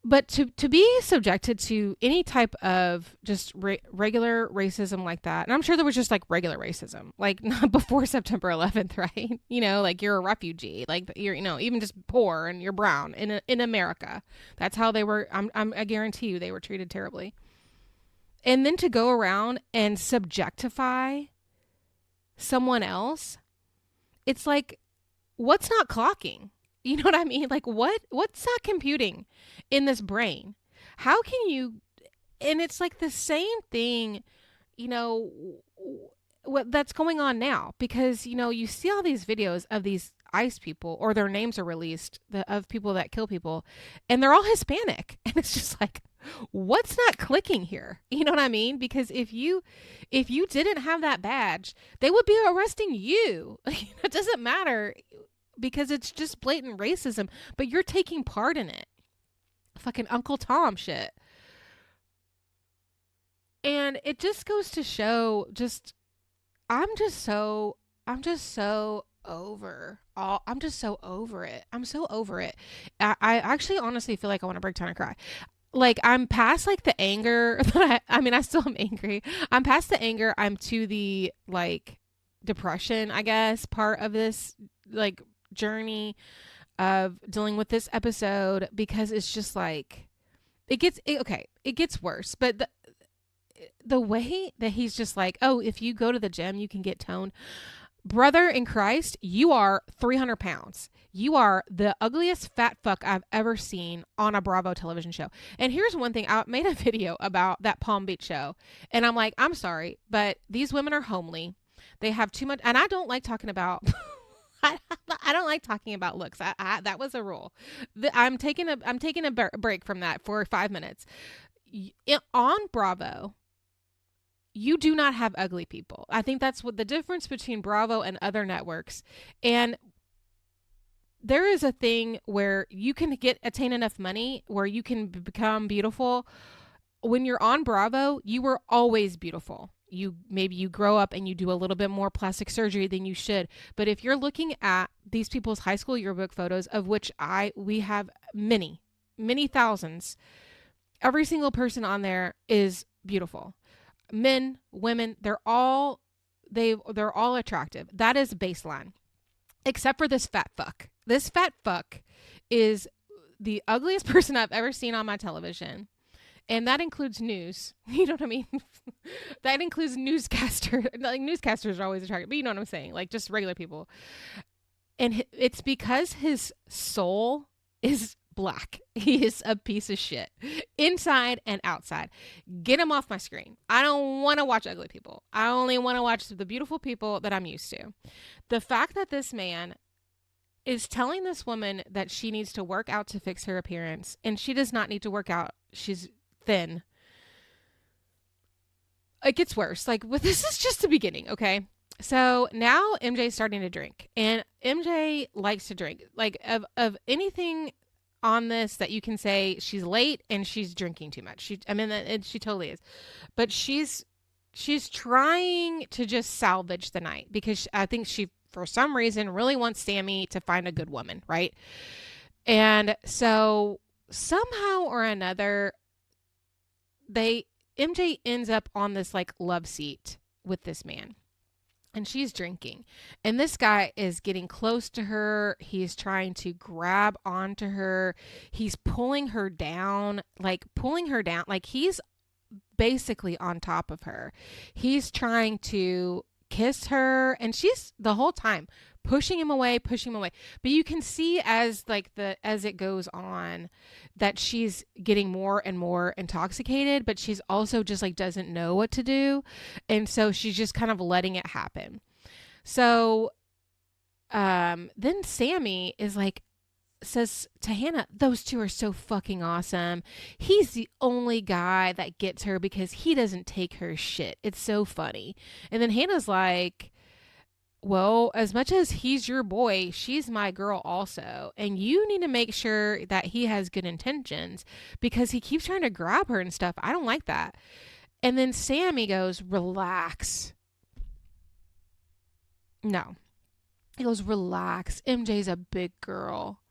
A: But to be subjected to any type of just regular racism like that, and I'm sure there was just like regular racism, like not before September 11th, right? Like you're a refugee, like you're, even just poor and you're brown in America. That's how they were. I guarantee you they were treated terribly. And then to go around and subjectify someone else, it's like, what's not clocking? You know what I mean? Like, what's not computing in this brain? How can you? And it's like the same thing, what that's going on now, because you see all these videos of these ICE people, or their names are released of people that kill people, and they're all Hispanic. And it's just like, what's not clicking here? You know what I mean? Because if you didn't have that badge, they would be arresting you. It doesn't matter because it's just blatant racism, but you're taking part in it. Fucking Uncle Tom shit. And it just goes to show I'm just so over it. I'm so over it. I actually honestly feel like I want to break down and cry. Like, I'm past like the anger that I mean, I still am angry. I'm past the anger. I'm to the like depression, I guess, part of this like journey of dealing with this episode, because it's just like, it gets worse. But the way that he's just like, oh, if you go to the gym, you can get toned. Brother in Christ, you are 300 pounds. You are the ugliest fat fuck I've ever seen on a Bravo television show. And here's one thing. I made a video about that Palm Beach show. And I'm like, I'm sorry, but these women are homely. They have too much. And I don't like talking about... I don't like talking about looks. That was a rule. I'm taking a break from that for 5 minutes. On Bravo, you do not have ugly people. I think that's what the difference between Bravo and other networks. And there is a thing where you can attain enough money where you can become beautiful. When you're on Bravo, you were always beautiful. Maybe you grow up and you do a little bit more plastic surgery than you should. But if you're looking at these people's high school yearbook photos, of which we have many, many thousands, every single person on there is beautiful. Men, women, they're all attractive. That is baseline. Except for this fat fuck. This fat fuck is the ugliest person I've ever seen on my television. And that includes news. You know what I mean? That includes newscaster. Like, newscasters are always attractive, but you know what I'm saying? Like, just regular people. And it's because his soul is black. He is a piece of shit, inside and outside. Get him off my screen. I don't want to watch ugly people. I only want to watch the beautiful people that I'm used to. The fact that this man is telling this woman that she needs to work out to fix her appearance, and she does not need to work out. She's thin. It gets worse. Like, this is just the beginning, okay? So now MJ's starting to drink, and MJ likes to drink. Like, of anything on this that you can say, she's late and she's drinking too much. She totally is. But she's trying to just salvage the night, because I think she, for some reason, really wants Sammy to find a good woman, right? And so somehow or another, MJ ends up on this like love seat with this man, and she's drinking, and this guy is getting close to her. He's trying to grab onto her. He's pulling her down, like he's basically on top of her. He's trying to kiss her, and she's the whole time pushing him away. But you can see as it goes on that she's getting more and more intoxicated, but she's also just like doesn't know what to do. And so she's just kind of letting it happen. So then Sammy is like, says to Hannah, those two are so fucking awesome. He's the only guy that gets her because he doesn't take her shit. It's so funny. And then Hannah's like, well, as much as he's your boy, she's my girl also. And you need to make sure that he has good intentions, because he keeps trying to grab her and stuff. I don't like that. And then Sammy goes, relax. No. He goes, relax. MJ's a big girl.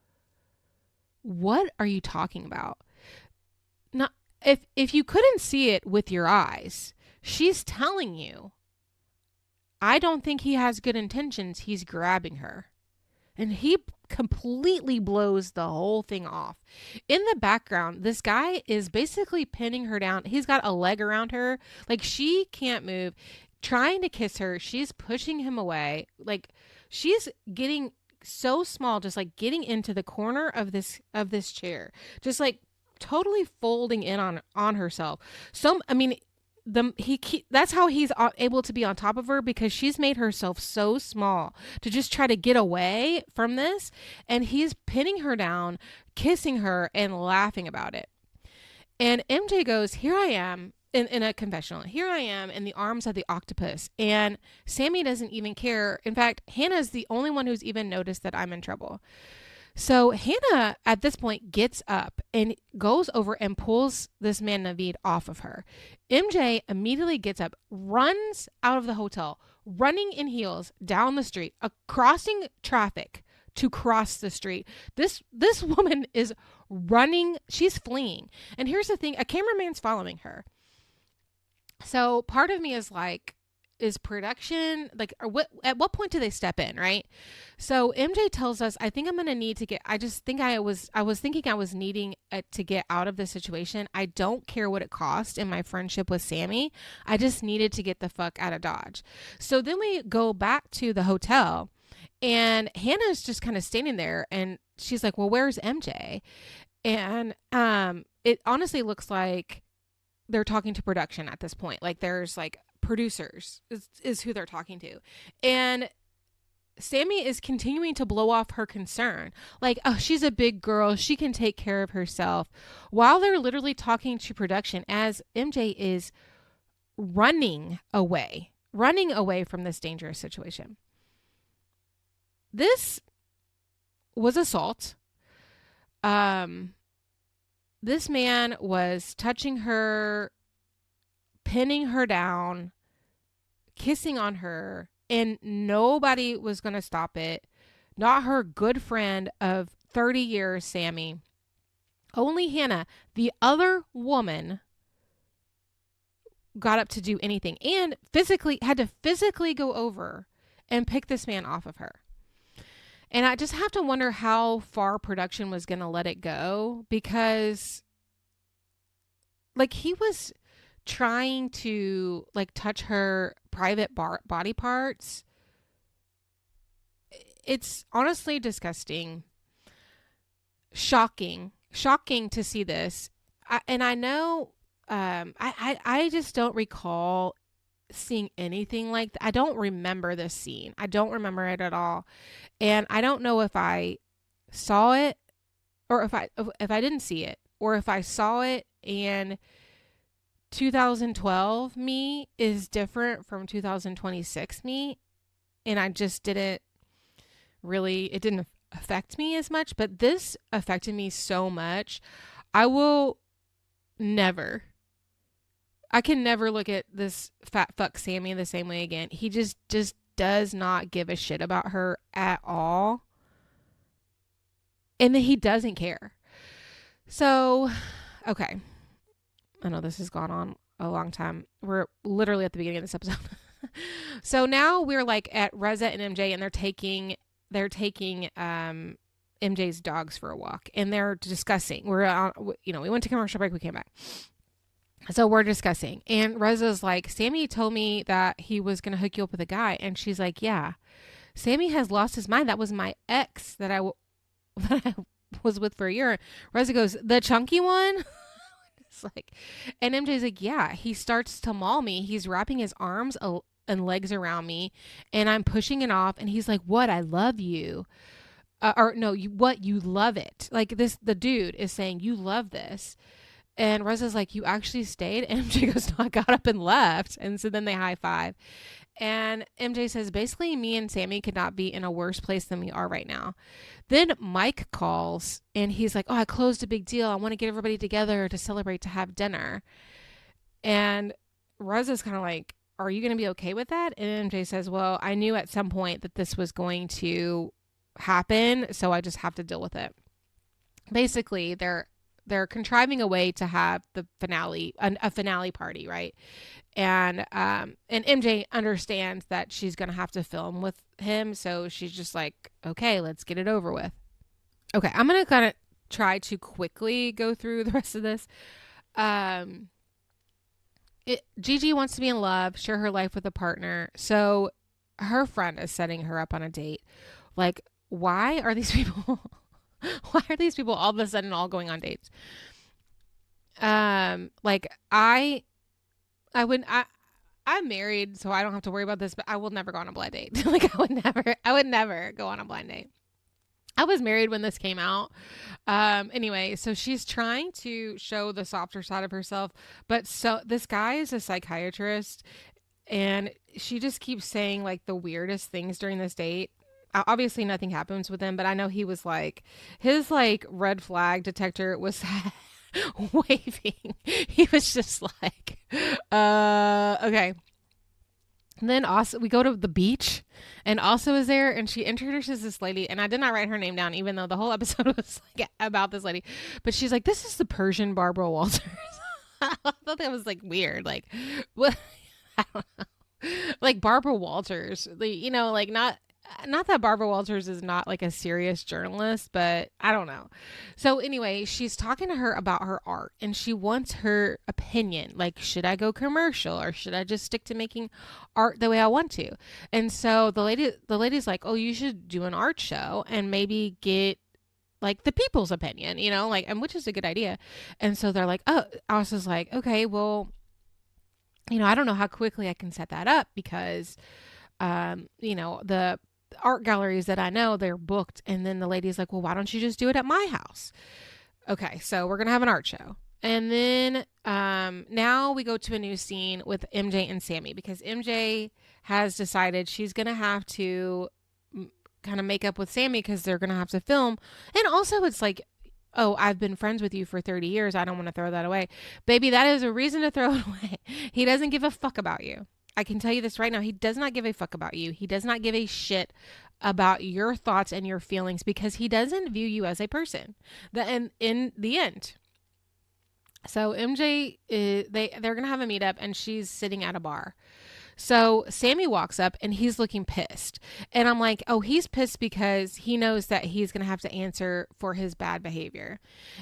A: What are you talking about? Now, if you couldn't see it with your eyes, she's telling you, I don't think he has good intentions. He's grabbing her. And he completely blows the whole thing off. In the background, this guy is basically pinning her down. He's got a leg around her. Like, she can't move. Trying to kiss her. She's pushing him away. Like, she's getting so small, just like getting into the corner of this chair. Just like totally folding in on herself. that's how he's able to be on top of her, because she's made herself so small to just try to get away from this, and he's pinning her down, kissing her, and laughing about it. And MJ goes, here I am in a confessional. Here I am in the arms of the octopus. And Sammy doesn't even care. In fact, Hannah's the only one who's even noticed that I'm in trouble. So Hannah at this point gets up and goes over and pulls this man Naveed off of her. MJ immediately gets up, runs out of the hotel, running in heels down the street, crossing traffic to cross the street. This woman is running, she's fleeing. And here's the thing, a cameraman's following her. So part of me is like, is production like, or at what point do they step in, right? So MJ tells us, I think I'm going to need to get, I was thinking I was needing to get out of this situation. I don't care what it cost in my friendship with Sammy. I just needed to get the fuck out of Dodge. So then we go back to the hotel, and Hannah's just kind of standing there, and she's like, well, where's MJ? And it honestly looks like they're talking to production at this point. Like there's like producers is who they're talking to. And Sammy is continuing to blow off her concern. Like, oh, she's a big girl, she can take care of herself. While they're literally talking to production as MJ is running away from this dangerous situation. This was assault. This man was touching her, pinning her down, kissing on her, and nobody was going to stop it. Not her good friend of 30 years, Sammy. Only Hannah, the other woman, got up to do anything, and had to physically go over and pick this man off of her. And I just have to wonder how far production was going to let it go, because like he was trying to like touch her private body parts. It's honestly disgusting. Shocking to see this. I know, I just don't recall seeing anything like that. I don't remember this scene. I don't remember it at all. And I don't know if I saw it, or if I didn't see it, or if I saw it and 2012 me is different from 2026 me, and I just didn't really, it didn't affect me as much. But this affected me so much. I can never look at this fat fuck Sammy the same way again. He just does not give a shit about her at all. And then he doesn't care. So, okay. I know this has gone on a long time. We're literally at the beginning of this episode. So now we're like at Reza and MJ, and they're taking MJ's dogs for a walk, and they're discussing. We went to commercial break, we came back. So we're discussing, and Reza's like, Sammy told me that he was going to hook you up with a guy. And she's like, yeah, Sammy has lost his mind. That was my ex that I was with for a year. Reza goes, the chunky one? It's like, and MJ's like, yeah, he starts to maul me. He's wrapping his arms and legs around me, and I'm pushing it off. And he's like, what? I love you. You love it. Like this, the dude is saying, you love this. And Reza's like, you actually stayed? And MJ goes, no, I got up and left. And so then they high five. And MJ says, basically, me and Sammy could not be in a worse place than we are right now. Then Mike calls, and he's like, oh, I closed a big deal. I want to get everybody together to celebrate, to have dinner. And Reza's kind of like, are you going to be okay with that? And MJ says, well, I knew at some point that this was going to happen, so I just have to deal with it. Basically, they're contriving a way to have the finale, a finale party, right? And MJ understands that she's going to have to film with him. So she's just like, okay, let's get it over with. Okay. I'm going to kind of try to quickly go through the rest of this. Gigi wants to be in love, share her life with a partner. So her friend is setting her up on a date. Like, why are these people all of a sudden all going on dates? Like I would I'm married, so I don't have to worry about this, but I will never go on a blind date. I would never go on a blind date. I was married when this came out. Anyway, so she's trying to show the softer side of herself, but so this guy is a psychiatrist, and she just keeps saying like the weirdest things during this date. Obviously, nothing happens with him, but I know he was like, his like red flag detector was waving. He was just like, okay. And then also we go to the beach, and also is there, and she introduces this lady, and I did not write her name down, even though the whole episode was like about this lady. But she's like, "This is the Persian Barbara Walters." I thought that was like weird, like what? I don't know. Like Barbara Walters, like not that Barbara Walters is not like a serious journalist, but I don't know. So anyway, she's talking to her about her art, and she wants her opinion. Like, should I go commercial, or should I just stick to making art the way I want to? And so the lady's like, "Oh, you should do an art show and maybe get like the people's opinion, like, and which is a good idea." And so they're like, "Oh," Alice like, "Okay, well, I don't know how quickly I can set that up because the art galleries that I know, they're booked." And then the lady's like, "Well, why don't you just do it at my house?" Okay, so we're going to have an art show. And then now we go to a new scene with MJ and Sammy, because MJ has decided she's going to have to kind of make up with Sammy because they're going to have to film. And also it's like, "Oh, I've been friends with you for 30 years. I don't want to throw that away." Baby, that is a reason to throw it away. He doesn't give a fuck about you. I can tell you this right now. He does not give a fuck about you. He does not give a shit about your thoughts and your feelings, because he doesn't view you as a person. In the end. So MJ, they're gonna have a meetup, and she's sitting at a bar. So Sammy walks up, and he's looking pissed, and I'm like, oh, he's pissed because he knows that he's gonna have to answer for his bad behavior.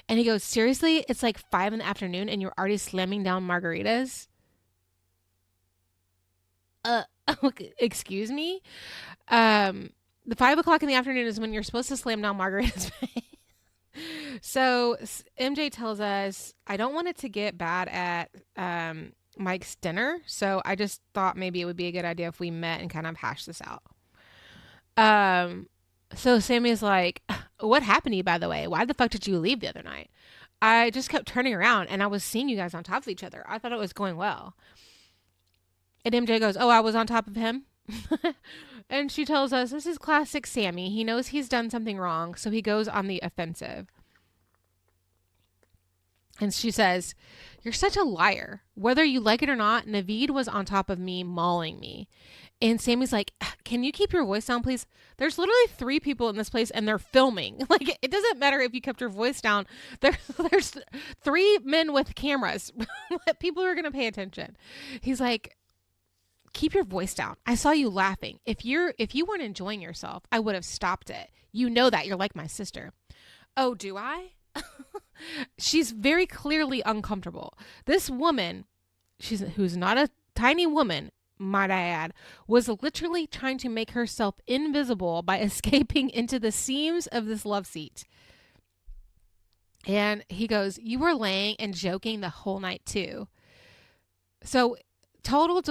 A: And he goes, "Seriously, it's like 5 in the afternoon, and you're already slamming down margaritas." Uh, excuse me. The 5 o'clock in the afternoon is when you're supposed to slam down margaritas. So MJ tells us, "I don't want it to get bad at Mike's dinner, so I just thought maybe it would be a good idea if we met and kind of hash this out." So Sammy's like, "What happened to you, by the way? Why the fuck did you leave the other night?" "I just kept turning around, and I was seeing you guys on top of each other. I thought it was going well." And MJ goes, "Oh, I was on top of him?" And she tells us, this is classic Sammy. He knows he's done something wrong, so he goes on the offensive. And she says, "You're such a liar. Whether you like it or not, Naveed was on top of me, mauling me." And Sammy's like, "Can you keep your voice down, please? There's literally 3 people in this place, and they're filming. Like, it doesn't matter if you kept your voice down. There's 3 men with cameras. People are going to pay attention." He's like, "Keep your voice down. I saw you laughing. If you weren't enjoying yourself, I would have stopped it. You know that. You're like my sister." "Oh, do I?" She's very clearly uncomfortable. This woman, who's not a tiny woman, might I add, was literally trying to make herself invisible by escaping into the seams of this love seat. And he goes, "You were laying and joking the whole night too." So total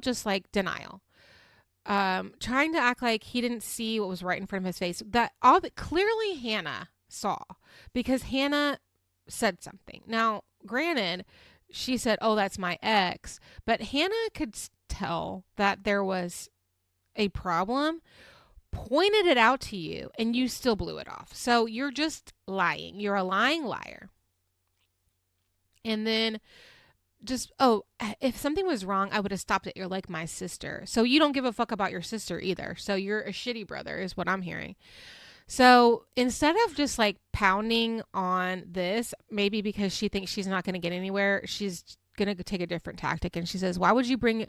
A: just like denial. Trying to act like he didn't see what was right in front of his face. That clearly Hannah saw, because Hannah said something. Now, granted, she said, "Oh, that's my ex," but Hannah could tell that there was a problem, pointed it out to you, and you still blew it off. So you're just lying. You're a lying liar. And then just, "Oh, if something was wrong, I would have stopped it. You're like my sister." So you don't give a fuck about your sister either. So you're a shitty brother is what I'm hearing. So instead of just like pounding on this, maybe because she thinks she's not going to get anywhere, she's going to take a different tactic. And she says, "Why would you bring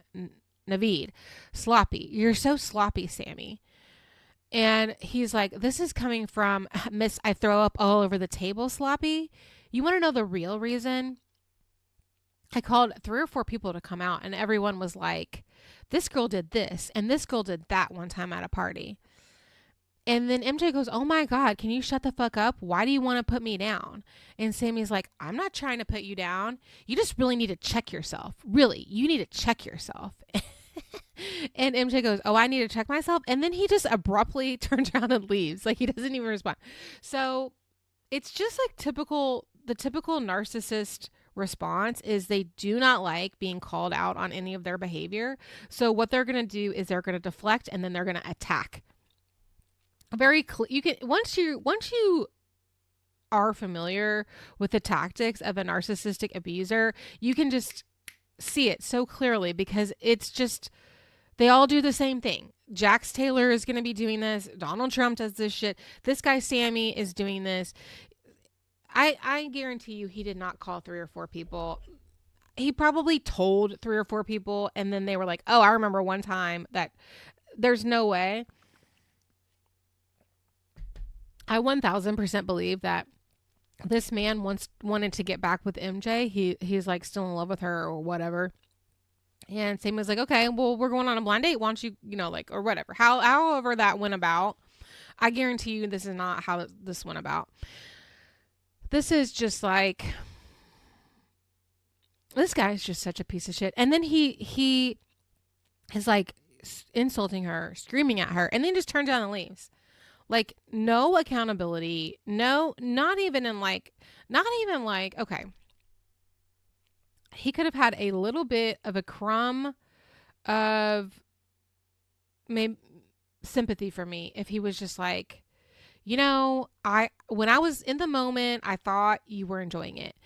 A: Naveed? Sloppy. You're so sloppy, Sammy." And he's like, "This is coming from Miss I throw up all over the table sloppy. You want to know the real reason? I called 3 or 4 people to come out, and everyone was like, this girl did this and this girl did that one time at a party." And then MJ goes, "Oh my God, can you shut the fuck up? Why do you want to put me down?" And Sammy's like, "I'm not trying to put you down. You just really need to check yourself. Really, you need to check yourself." And MJ goes, "Oh, I need to check myself." And then he just abruptly turns around and leaves. Like he doesn't even respond. So it's just like the typical narcissist response is they do not like being called out on any of their behavior. So what they're going to do is they're going to deflect and then they're going to attack. You can once you are familiar with the tactics of a narcissistic abuser, you can just see it so clearly because it's just they all do the same thing. Jax Taylor is going to be doing this. Donald Trump does this shit. This guy Sammy is doing this. I guarantee you he did not call 3 or 4 people. He probably told 3 or 4 people and then they were like, "Oh, I remember one time that." There's no way. I 1000% believe that this man wanted to get back with MJ. He's like still in love with her or whatever. And Sam was like, "Okay, well, we're going on a blind date. Why don't you, like, or whatever." However that went about, I guarantee you this is not how this went about. This is just like, this guy's just such a piece of shit. And then he is like insulting her, screaming at her, and then just turns around and leaves. Like, no accountability. No, not even like, okay. He could have had a little bit of a crumb of maybe sympathy for me if he was just like, when I was in the moment, I thought you were enjoying it.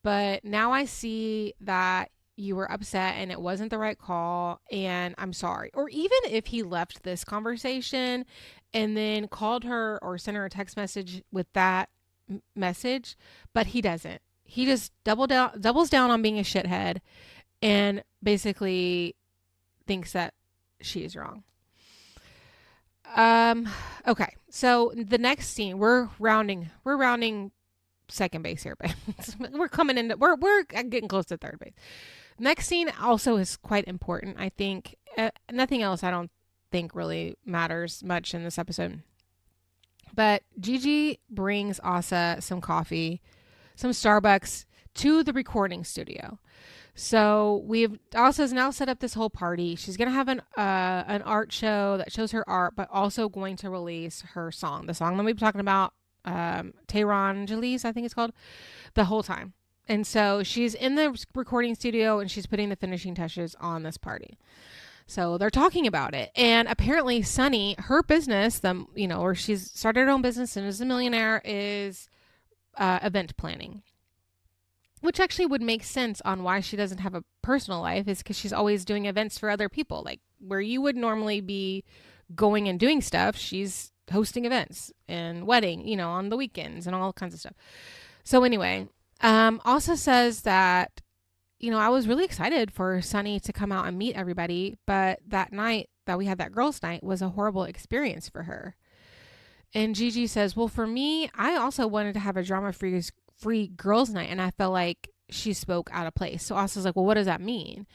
A: But now I see that you were upset and it wasn't the right call and I'm sorry. Or even if he left this conversation and then called her or sent her a text message with that message, but he doesn't. He just doubles down on being a shithead and basically thinks that she is wrong. Okay. So the next scene, we're rounding second base here, but we're getting close to third base. Next scene also is quite important. I think nothing else I don't think really matters much in this episode. But Gigi brings Asa some coffee, some Starbucks to the recording studio. So Asa's now set up this whole party. She's going to have an art show that shows her art, but also going to release her song, the song that we've been talking about, Tehran Jalise, I think it's called, the whole time. And so she's in the recording studio and she's putting the finishing touches on this party. So they're talking about it. And apparently Sunny, her business, or she's started her own business and is a millionaire, is event planning. Which actually would make sense on why she doesn't have a personal life, is because she's always doing events for other people. Like where you would normally be going and doing stuff, she's hosting events and wedding, on the weekends and all kinds of stuff. So anyway, also says that, I was really excited for Sunny to come out and meet everybody, but that night that we had that girls' night was a horrible experience for her. And Gigi says, "Well, for me, I also wanted to have a drama-free girls' night, and I felt like she spoke out of place." So Asa's like, "Well, what does that mean?"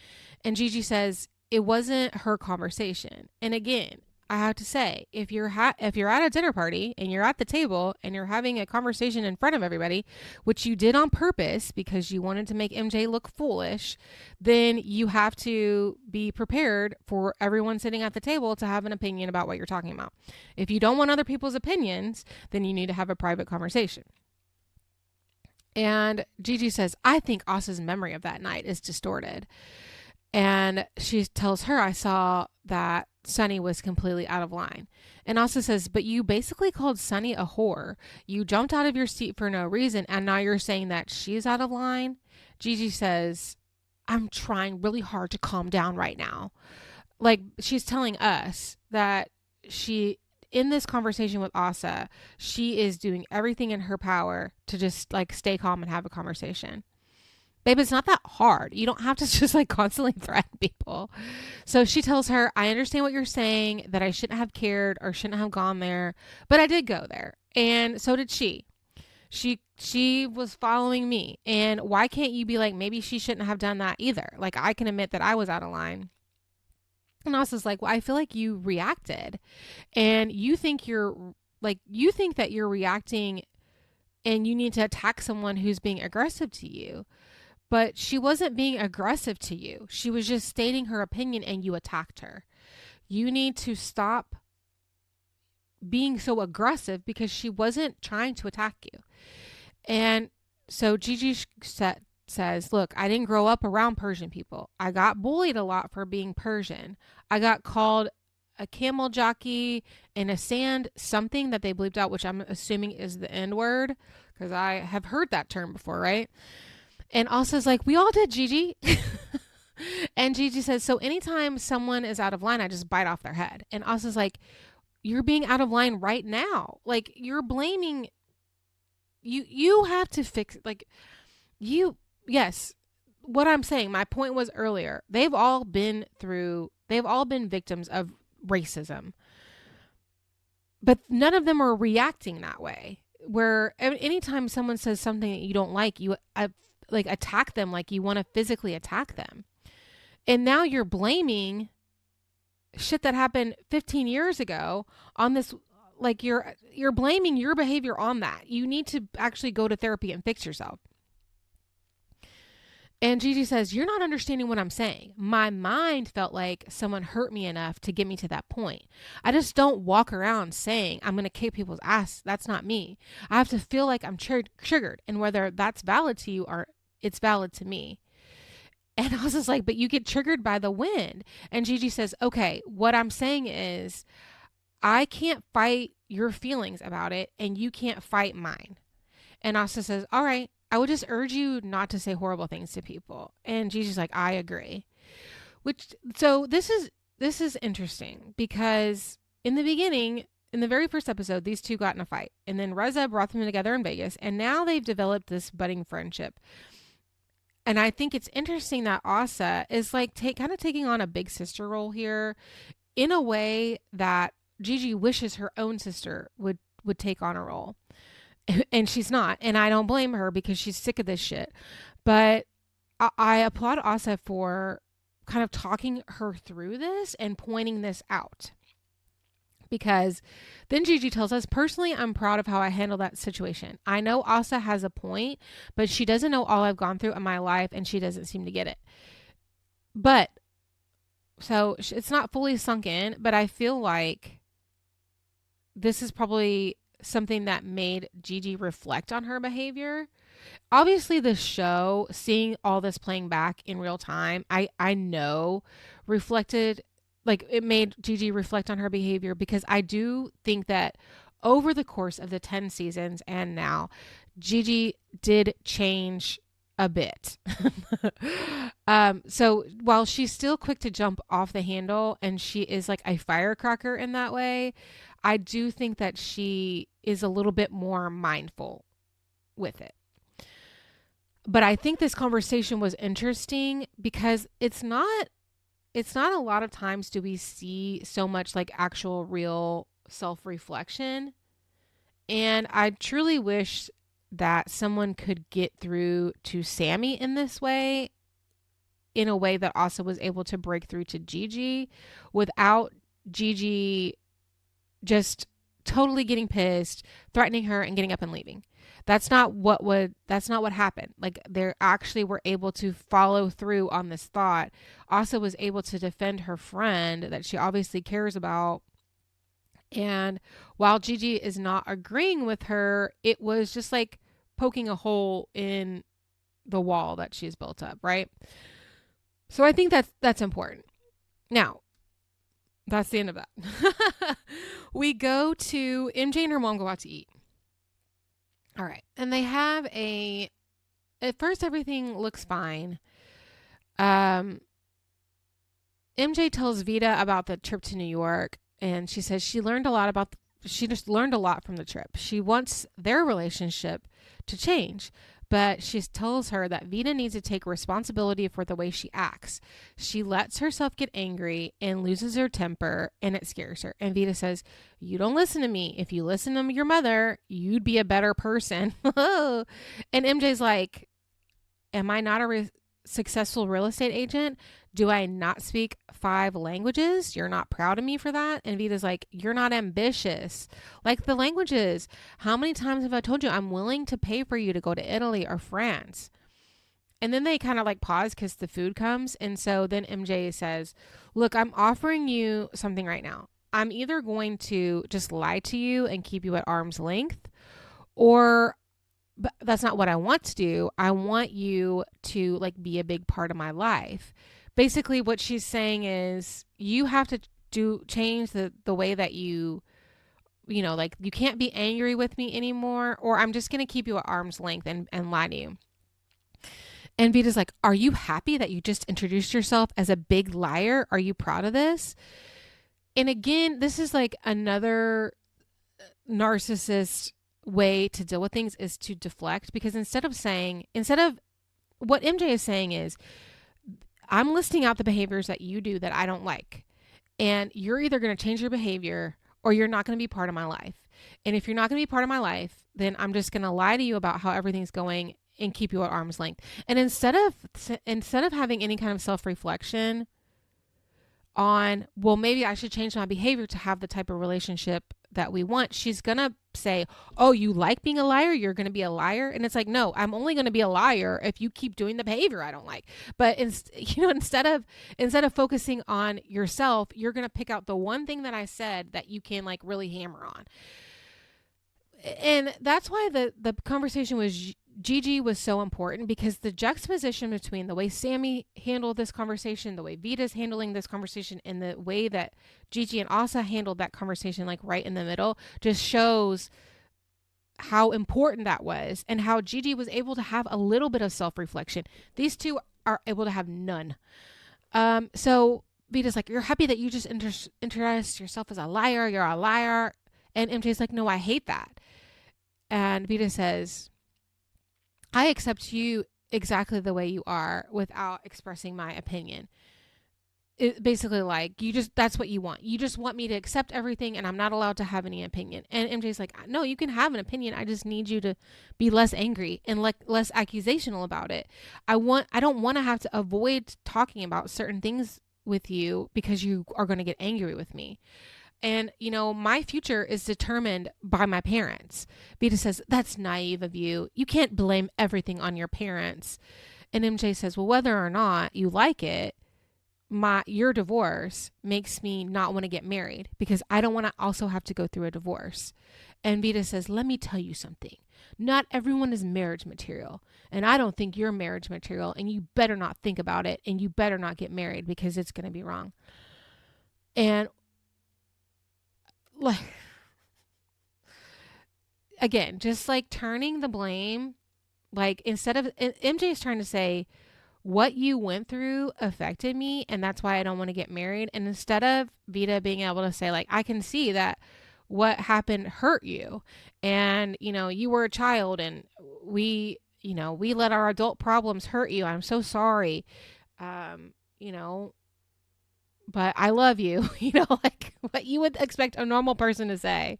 A: And Gigi says, "It wasn't her conversation." And again, I have to say, if you're at a dinner party and you're at the table and you're having a conversation in front of everybody, which you did on purpose because you wanted to make MJ look foolish, then you have to be prepared for everyone sitting at the table to have an opinion about what you're talking about. If you don't want other people's opinions, then you need to have a private conversation. And Gigi says, "I think Asa's memory of that night is distorted." And she tells her, "I saw that Sunny was completely out of line." And Asa says, "But you basically called Sunny a whore. You jumped out of your seat for no reason, and now you're saying that she's out of line?" Gigi says, "I'm trying really hard to calm down right now." Like, she's telling us that in this conversation with Asa, she is doing everything in her power to just like stay calm and have a conversation. Babe, it's not that hard. You don't have to just like constantly threaten people. So she tells her, "I understand what you're saying, that I shouldn't have cared or shouldn't have gone there, but I did go there. And so did she. She was following me. And why can't you be like, maybe she shouldn't have done that either? Like, I can admit that I was out of line." And Asa's like, well, I feel like you reacted and you think that you're reacting and you need to attack someone who's being aggressive to you. But she wasn't being aggressive to you. She was just stating her opinion and you attacked her. You need to stop being so aggressive because she wasn't trying to attack you. And so Gigi says, look, I didn't grow up around Persian people. I got bullied a lot for being Persian. I got called a camel jockey and a sand something that they bleeped out, which I'm assuming is the N word because I have heard that term before, right? And Asa's like, we all did, Gigi. And Gigi says, so anytime someone is out of line, I just bite off their head. And Asa's like, you're being out of line right now. Like, you're blaming, you have to fix, like, yes, what I'm saying, my point was earlier, they've all been victims of racism. But none of them are reacting that way. Where anytime someone says something that you don't like, you like attack them, like you want to physically attack them. And now you're blaming shit that happened 15 years ago on this, like you're blaming your behavior on that. You need to actually go to therapy and fix yourself. And Gigi says, you're not understanding what I'm saying. My mind felt like someone hurt me enough to get me to that point. I just don't walk around saying I'm going to kick people's ass. That's not me. I have to feel like I'm triggered. And whether that's valid to you or it's valid to me. And I was just like, but you get triggered by the wind. And Gigi says, okay, what I'm saying is I can't fight your feelings about it and you can't fight mine. And Asa says, all right, I would just urge you not to say horrible things to people. And Gigi's like, I agree. So this is interesting because in the beginning, in the very first episode, these two got in a fight. And then Reza brought them together in Vegas. And now they've developed this budding friendship. And I think it's interesting that Asa is like kind of taking on a big sister role here in a way that Gigi wishes her own sister would take on a role. And she's not. And I don't blame her because she's sick of this shit. But I applaud Asa for kind of talking her through this and pointing this out. Because then Gigi tells us, personally, I'm proud of how I handled that situation. I know Asa has a point, but she doesn't know all I've gone through in my life and she doesn't seem to get it. But, so it's not fully sunk in, but I feel like this is probably something that made Gigi reflect on her behavior. Obviously, the show, seeing all this playing back in real time, I know reflected, like it made Gigi reflect on her behavior because I do think that over the course of the 10 seasons and now, Gigi did change a bit. So while she's still quick to jump off the handle and she is like a firecracker in that way, I do think that she is a little bit more mindful with it. But I think this conversation was interesting because it's not a lot of times do we see so much like actual real self-reflection. And I truly wish that someone could get through to Sammy in this way, in a way that also was able to break through to Gigi without Gigi just totally getting pissed, threatening her and getting up and leaving. That's not what happened. Like they actually were able to follow through on this thought. Asa was able to defend her friend that she obviously cares about. And while Gigi is not agreeing with her, it was just like poking a hole in the wall that she's built up, right? So I think that's important. Now, that's the end of that. We go to MJ and her mom go out to eat. All right. And they have at first everything looks fine. MJ tells Vita about the trip to New York and she says she just learned a lot from the trip. She wants their relationship to change, but she tells her that Vita needs to take responsibility for the way she acts. She lets herself get angry and loses her temper, and it scares her. And Vita says, you don't listen to me. If you listen to your mother, you'd be a better person. And MJ's like, am I not successful real estate agent. Do I not speak 5 languages? You're not proud of me for that? And Vita's like, you're not ambitious. Like the languages. How many times have I told you I'm willing to pay for you to go to Italy or France? And then they kind of like pause because the food comes. And so then MJ says, look, I'm offering you something right now. I'm either going to just lie to you and keep you at arm's length, or but that's not what I want to do. I want you to like be a big part of my life. Basically what she's saying is you have to change the way that like you can't be angry with me anymore, or I'm just going to keep you at arm's length and lie to you. And Vita's like, are you happy that you just introduced yourself as a big liar? Are you proud of this? And again, this is like another narcissist way to deal with things, is to deflect, because instead of what MJ is saying is, I'm listing out the behaviors that you do that I don't like. And you're either going to change your behavior or you're not going to be part of my life. And if you're not going to be part of my life, then I'm just going to lie to you about how everything's going and keep you at arm's length. And instead of having any kind of self-reflection on, well, maybe I should change my behavior to have the type of relationship that we want, she's going to say, oh, you like being a liar? You're going to be a liar? And it's like, no, I'm only going to be a liar if you keep doing the behavior I don't like. But instead of focusing on yourself, you're going to pick out the one thing that I said that you can like really hammer on. And that's why the conversation with Gigi was so important, because the juxtaposition between the way Sammy handled this conversation, the way Vita's handling this conversation, and the way that Gigi and Asa handled that conversation, like right in the middle, just shows how important that was, and how Gigi was able to have a little bit of self-reflection. These two are able to have none. So Vita's like, you're happy that you just introduced yourself as a liar. You're a liar. And MJ's like, no, I hate that. And Vita says, I accept you exactly the way you are without expressing my opinion. It basically like, that's what you want. You just want me to accept everything and I'm not allowed to have any opinion. And MJ's like, no, you can have an opinion. I just need you to be less angry and less accusational about it. I don't want to have to avoid talking about certain things with you because you are going to get angry with me. And, my future is determined by my parents. Vita says, that's naive of you. You can't blame everything on your parents. And MJ says, well, whether or not you like it, your divorce makes me not want to get married because I don't want to also have to go through a divorce. And Vita says, let me tell you something. Not everyone is marriage material. And I don't think you're marriage material. And you better not think about it. And you better not get married because it's going to be wrong. And like, again, just like turning the blame, like instead of, MJ is trying to say what you went through affected me and that's why I don't want to get married. And instead of Vita being able to say like, I can see that what happened hurt you and, you were a child and we let our adult problems hurt you. I'm so sorry. But I love you, like what you would expect a normal person to say.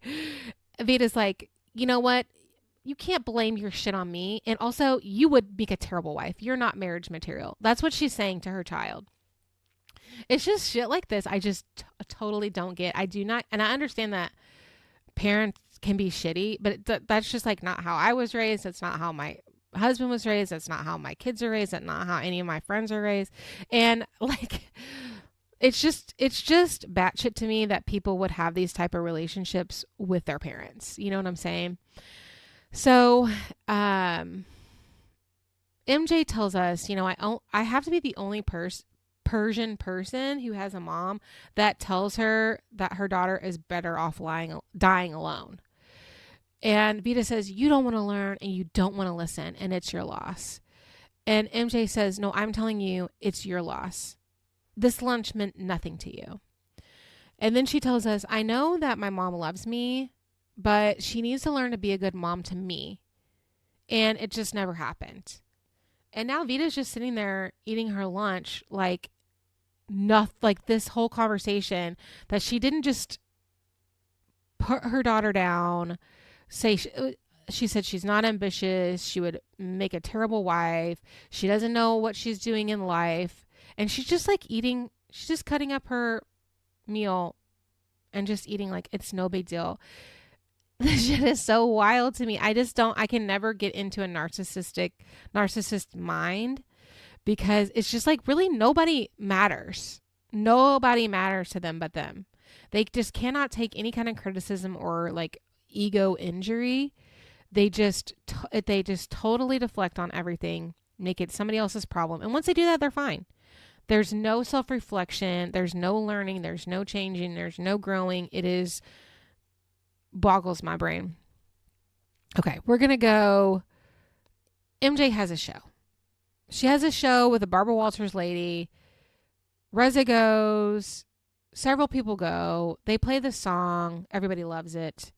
A: Vita's like, you know what? You can't blame your shit on me. And also, you would make a terrible wife. You're not marriage material. That's what she's saying to her child. It's just shit like this. I just totally don't get. I do not. And I understand that parents can be shitty, but that's just like not how I was raised. That's not how my husband was raised. That's not how my kids are raised. That's not how any of my friends are raised. And like, it's just batshit to me that people would have these type of relationships with their parents. You know what I'm saying? So, MJ tells us, I have to be the only Persian person who has a mom that tells her that her daughter is better off dying alone. And Vita says, you don't want to learn and you don't want to listen and it's your loss. And MJ says, no, I'm telling you, it's your loss. This lunch meant nothing to you. And then she tells us, I know that my mom loves me, but she needs to learn to be a good mom to me. And it just never happened. And now Vita's just sitting there eating her lunch like nothing, like this whole conversation that she didn't just put her daughter down, say, She said she's not ambitious. She would make a terrible wife. She doesn't know what she's doing in life. And she's just like eating, she's just cutting up her meal and just eating like it's no big deal. This shit is so wild to me. I can never get into a narcissist mind because it's just like really nobody matters. Nobody matters to them but them. They just cannot take any kind of criticism or like ego injury. They just totally deflect on everything, make it somebody else's problem. And once they do that, they're fine. There's no self-reflection, there's no learning, there's no changing, there's no growing. It is boggles my brain. Okay, we're going to go. MJ has a show. She has a show with a Barbara Walters lady. Reza goes. Several people go. They play the song. Everybody loves it.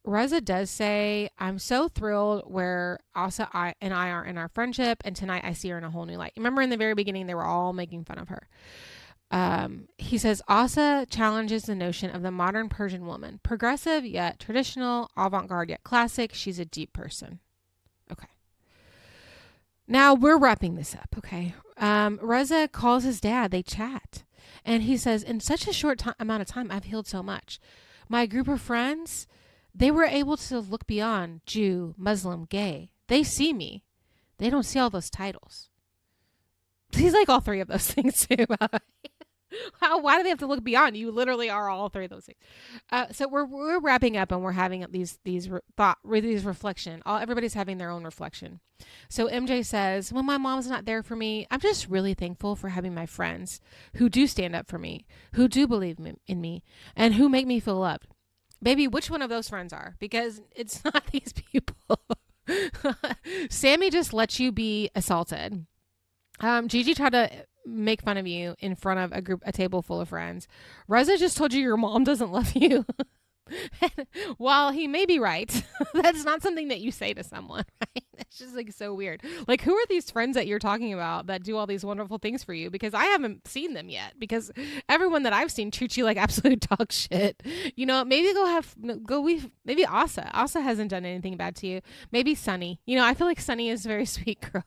A: Reza does say, I'm so thrilled where Asa and I are in our friendship, and tonight I see her in a whole new light. Remember in the very beginning, they were all making fun of her. He says, Asa challenges the notion of the modern Persian woman. Progressive yet traditional, avant-garde yet classic. She's a deep person. Okay. Now we're wrapping this up, okay? Reza calls his dad. They chat. And he says, in such a short amount of time, I've healed so much. My group of friends, they were able to look beyond Jew, Muslim, gay. They see me. They don't see all those titles. He's like all three of those things too. Why do they have to look beyond? You literally are all three of those things. So we're wrapping up and we're having these reflection. Everybody's having their own reflection. So MJ says, when my mom's not there for me, I'm just really thankful for having my friends who do stand up for me, who do believe in me, and who make me feel loved. Baby, which one of those friends are? Because it's not these people. Sammy just lets you be assaulted. Gigi tried to make fun of you in front of a table full of friends. Reza just told you your mom doesn't love you. While he may be right, that's not something that you say to someone, right? It's just like so weird. Like, who are these friends that you're talking about that do all these wonderful things for you? Because I haven't seen them yet. Because everyone that I've seen treats you like absolute dog shit. You know, maybe maybe Asa. Asa hasn't done anything bad to you. Maybe Sunny. You know, I feel like Sunny is a very sweet girl.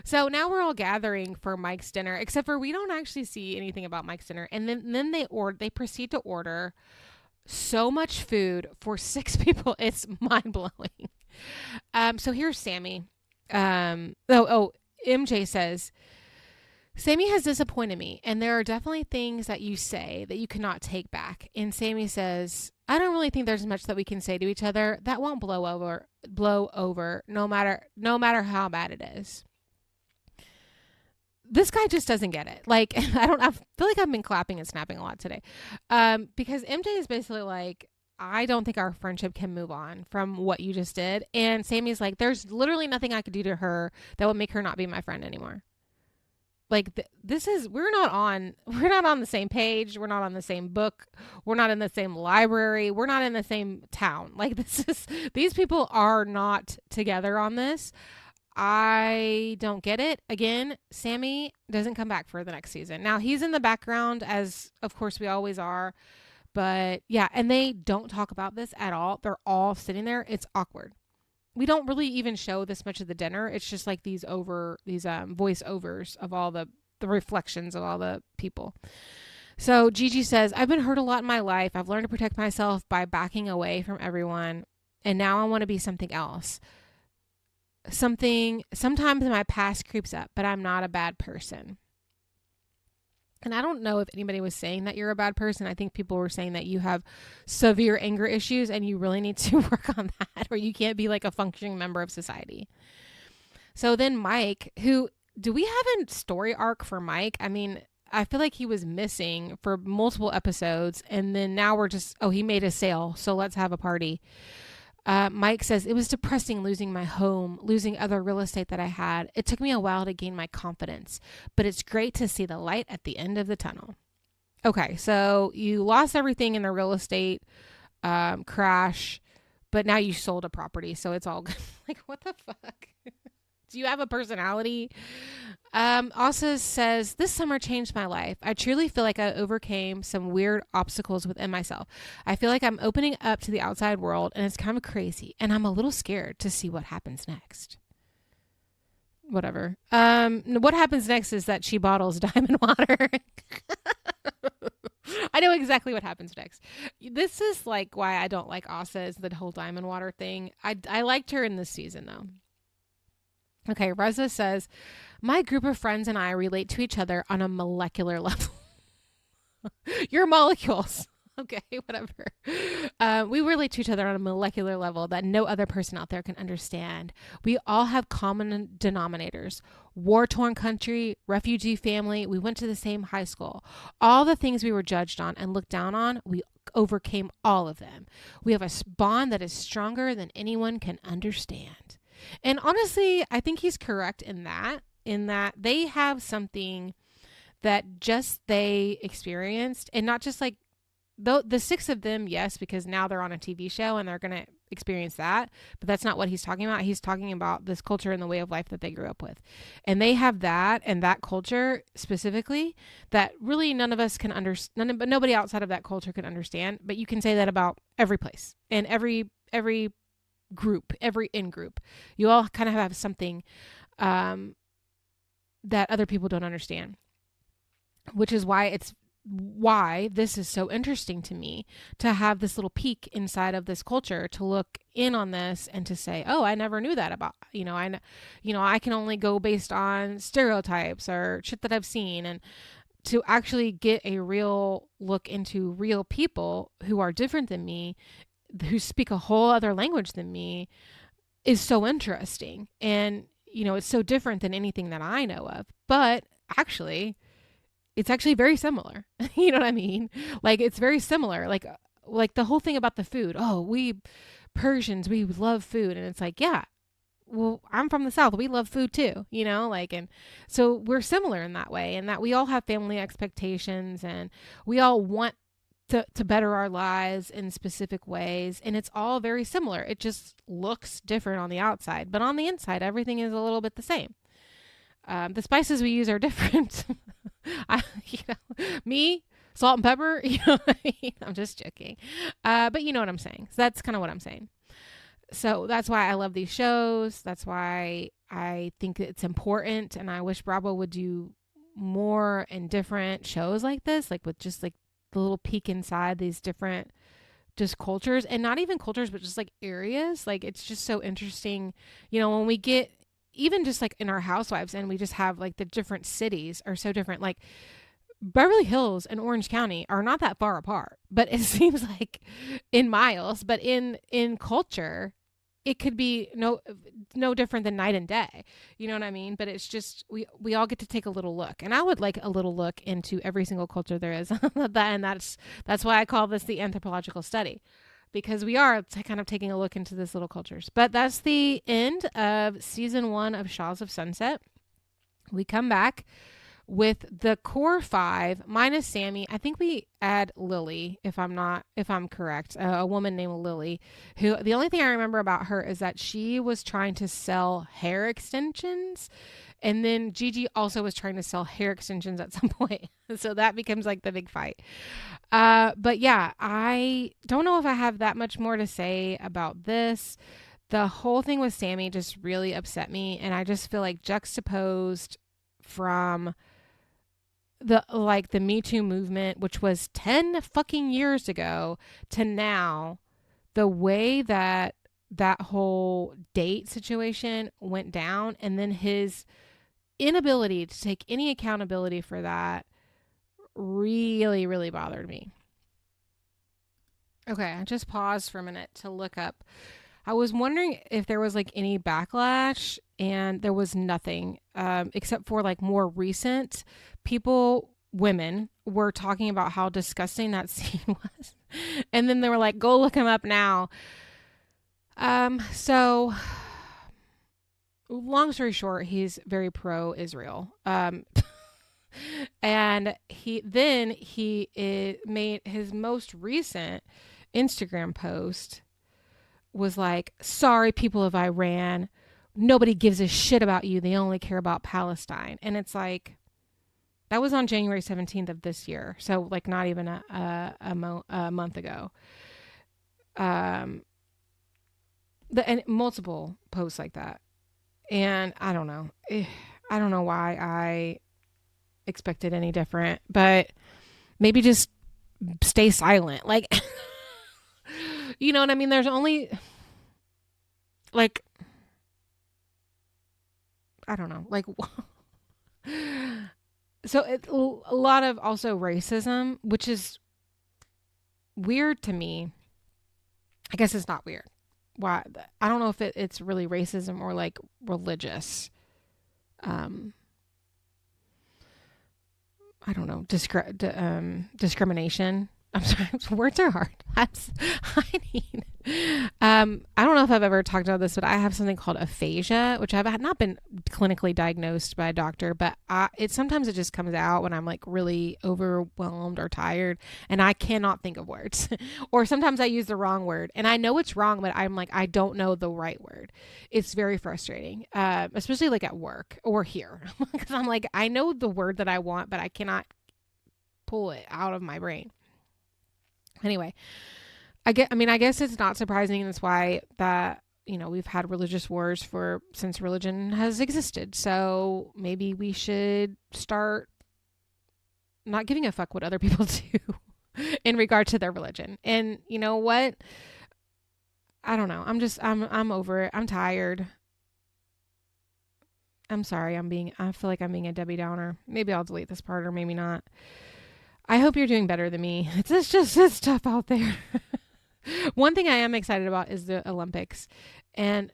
A: So now we're all gathering for Mike's dinner, except for we don't actually see anything about Mike's dinner. And then they proceed to order so much food for 6 people. It's mind blowing. So here's Sammy. MJ says, Sammy has disappointed me, and there are definitely things that you say that you cannot take back. And Sammy says, I don't really think there's much that we can say to each other that won't blow over no matter how bad it is. This guy just doesn't get it. Like, I feel like I've been clapping and snapping a lot today. Because MJ is basically like, I don't think our friendship can move on from what you just did. And Sammy's like, there's literally nothing I could do to her that would make her not be my friend anymore. Like, we're not on the same page. We're not on the same book. We're not in the same library. We're not in the same town. Like, these people are not together on this. I don't get it. Again, Sammy doesn't come back for the next season. Now, he's in the background, as of course we always are. But yeah, and they don't talk about this at all. They're all sitting there. It's awkward. We don't really even show this much of the dinner. It's just like these voiceovers of all the reflections of all the people. So Gigi says, I've been hurt a lot in my life. I've learned to protect myself by backing away from everyone. And now I want to be something else. Sometimes my past creeps up, but I'm not a bad person. And I don't know if anybody was saying that you're a bad person. I think people were saying that you have severe anger issues and you really need to work on that, or you can't be like a functioning member of society. So then Mike, do we have a story arc for Mike? I mean, I feel like he was missing for multiple episodes, and then now we're just, he made a sale, so let's have a party. Mike says, it was depressing losing my home, losing other real estate that I had. It took me a while to gain my confidence, but it's great to see the light at the end of the tunnel. Okay, so you lost everything in the real estate crash, but now you sold a property, so it's all good. Like, what the fuck? Do you have a personality? Also says, this summer changed my life. I truly feel like I overcame some weird obstacles within myself. I feel like I'm opening up to the outside world and it's kind of crazy. And I'm a little scared to see what happens next. Whatever. What happens next is that she bottles diamond water. I know exactly what happens next. This is like why I don't like Asa, is the whole diamond water thing. I liked her in this season though. Okay, Reza says, my group of friends and I relate to each other on a molecular level. Your molecules. Okay, whatever. We relate to each other on a molecular level that no other person out there can understand. We all have common denominators. War-torn country, refugee family. We went to the same high school. All the things we were judged on and looked down on, we overcame all of them. We have a bond that is stronger than anyone can understand. And honestly, I think he's correct in that they have something that just they experienced, and not just like the six of them, yes, because now they're on a TV show and they're going to experience that, but that's not what he's talking about. He's talking about this culture and the way of life that they grew up with. And they have that, and that culture specifically, that really none of us can understand, but nobody outside of that culture can understand. But you can say that about every place and every group, every in-group. You all kind of have something that other people don't understand, which is why this is so interesting to me, to have this little peek inside of this culture, to look in on this and to say, oh, I never knew that about, I can only go based on stereotypes or shit that I've seen, and to actually get a real look into real people who are different than me, who speak a whole other language than me, is so interesting. And, it's so different than anything that I know of. But actually, it's actually very similar. You know what I mean? Like, it's very similar. Like the whole thing about the food. Oh, we Persians, we love food. And it's like, yeah, well, I'm from the South. We love food too, and so we're similar in that way, and that we all have family expectations and we all want to better our lives in specific ways. And it's all very similar. It just looks different on the outside, but on the inside, everything is a little bit the same. The spices we use are different. Me, salt and pepper, I'm just joking. But you know what I'm saying. So that's kind of what I'm saying. So that's why I love these shows. That's why I think it's important. And I wish Bravo would do more and different shows like this, like with just like the little peek inside these different just cultures, and not even cultures, but just like areas. Like, it's just so interesting, when we get even just like in our housewives and we just have like the different cities are so different. Like Beverly Hills and Orange County are not that far apart, but it seems like in miles, but in culture, it could be no different than night and day. You know what I mean? But it's just, we all get to take a little look, and I would like a little look into every single culture there is. And that's why I call this the anthropological study, because we are kind of taking a look into this little cultures. But that's the end of season 1 of Shahs of Sunset. We come back with the core 5 minus Sammy. I think we add Lily, if I'm correct, a woman named Lily, who the only thing I remember about her is that she was trying to sell hair extensions, and then Gigi also was trying to sell hair extensions at some point. So that becomes like the big fight. But yeah, I don't know if I have that much more to say about this. The whole thing with Sammy just really upset me, and I just feel like juxtaposed from the Me Too movement, which was 10 fucking years ago, to now, the way that whole date situation went down, and then his inability to take any accountability for that really, really bothered me. Okay, I just paused for a minute to look up. I was wondering if there was like any backlash, and there was nothing, except for like more recent women were talking about how disgusting that scene was. And then they were like, go look him up now. So long story short, he's very pro-Israel. And he made his most recent Instagram post was like, sorry, people of Iran, nobody gives a shit about you. They only care about Palestine. And it's like, that was on January 17th of this year. So like not even a month ago. And multiple posts like that. And I don't know. I don't know why I expected any different, but maybe just stay silent. Like, you know what I mean? There's only like, I don't know, like, so a lot of also racism, which is weird to me. I guess it's not weird. Why? I don't know if it's really racism or like religious. I don't know, discrimination. I'm sorry, words are hard. I don't know if I've ever talked about this, but I have something called aphasia, which I've not been clinically diagnosed by a doctor, but sometimes it just comes out when I'm like really overwhelmed or tired and I cannot think of words. Or sometimes I use the wrong word and I know it's wrong, but I'm like, I don't know the right word. It's very frustrating, especially like at work or here, because I'm like, I know the word that I want, but I cannot pull it out of my brain. Anyway, I guess it's not surprising. That's why that, we've had religious wars since religion has existed. So maybe we should start not giving a fuck what other people do in regard to their religion. And you know what? I don't know. I'm over it. I'm tired. I'm sorry. I feel like I'm being a Debbie Downer. Maybe I'll delete this part or maybe not. I hope you're doing better than me. It's tough out there. One thing I am excited about is the Olympics. And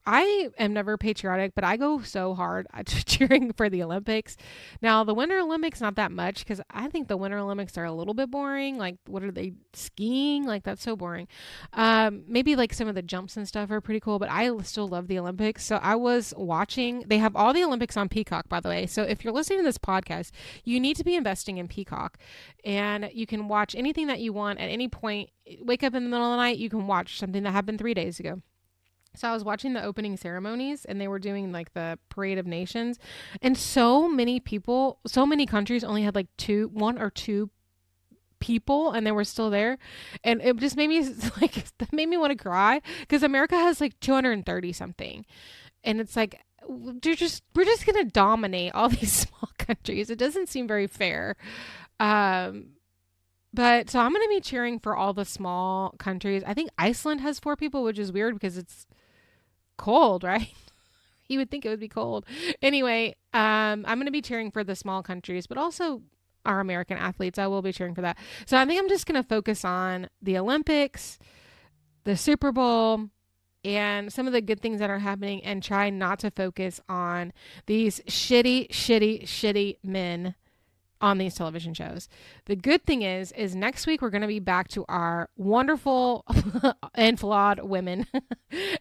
A: I am never patriotic, but I go so hard cheering for the Olympics. Now, the Winter Olympics, not that much, because I think the Winter Olympics are a little bit boring. Like, what are they, skiing? Like, that's so boring. Maybe like some of the jumps and stuff are pretty cool, but I still love the Olympics. So I was watching, they have all the Olympics on Peacock, by the way. So if you're listening to this podcast, you need to be investing in Peacock. And you can watch anything that you want at any point. Wake up in the middle of the night, you can watch something that happened 3 days ago. So I was watching the opening ceremonies and they were doing like the Parade of Nations, and so many countries only had like one or two people and they were still there. And it just made me like, that made me want to cry because America has like 230 something. And it's like, we're just going to dominate all these small countries. It doesn't seem very fair. But so I'm going to be cheering for all the small countries. I think Iceland has 4 people, which is weird because it's cold, right? You would think it would be cold. Anyway, I'm going to be cheering for the small countries, but also our American athletes. I will be cheering for that. So I think I'm just going to focus on the Olympics, the Super Bowl, and some of the good things that are happening, and try not to focus on these shitty men on these television shows. The good thing is next week we're going to be back to our wonderful and flawed women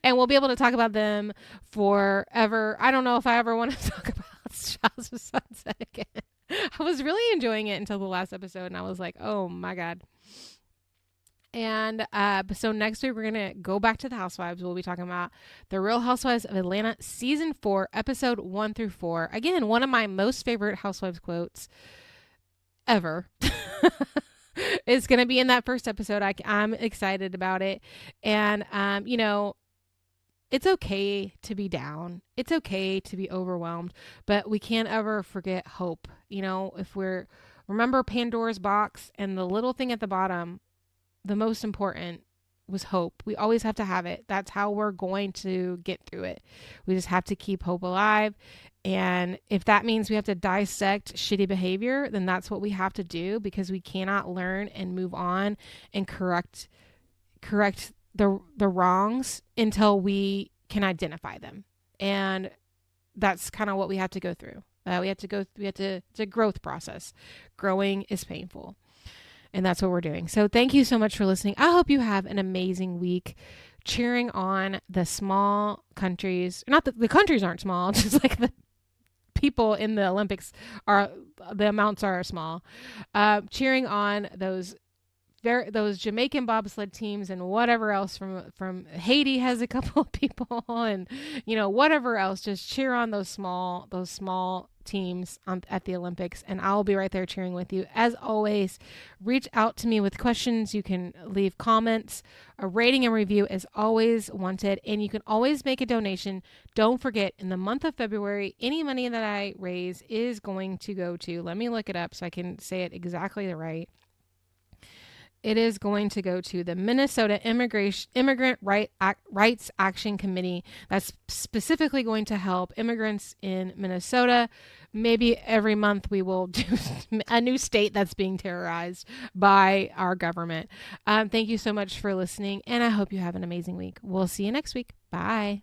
A: and we'll be able to talk about them forever. I don't know if I ever want to talk about Shahs of Sunset again. I was really enjoying it until the last episode and I was like, oh my God. And so next week we're going to go back to the Housewives. We'll be talking about The Real Housewives of Atlanta season 4, episode 1 through 4. Again, one of my most favorite Housewives quotes ever. It's going to be in that first episode. I'm excited about it. And, it's okay to be down. It's okay to be overwhelmed, but we can't ever forget hope. Remember Pandora's box and the little thing at the bottom, the most important was hope. We always have to have it. That's how we're going to get through it. We just have to keep hope alive. And if that means we have to dissect shitty behavior, then that's what we have to do, because we cannot learn and move on and correct the wrongs until we can identify them. And that's kind of what we have to go through. It's a growth process. Growing is painful. And that's what we're doing. So thank you so much for listening. I hope you have an amazing week cheering on the small countries. Not that the countries aren't small, just like the people in the Olympics the amounts are small. Cheering on those those Jamaican bobsled teams and whatever else from Haiti has a couple of people, and whatever else, just cheer on those small teams at the Olympics, and I'll be right there cheering with you. As always, reach out to me with questions. You can leave comments. A rating and review is always wanted, and you can always make a donation. Don't forget, in the month of February, any money that I raise is going to go to, let me look it up so I can say it exactly right. It is going to go to the Minnesota Immigrant Rights Action Committee. That's specifically going to help immigrants in Minnesota. Maybe every month we will do a new state that's being terrorized by our government. Thank you so much for listening, and I hope you have an amazing week. We'll see you next week. Bye.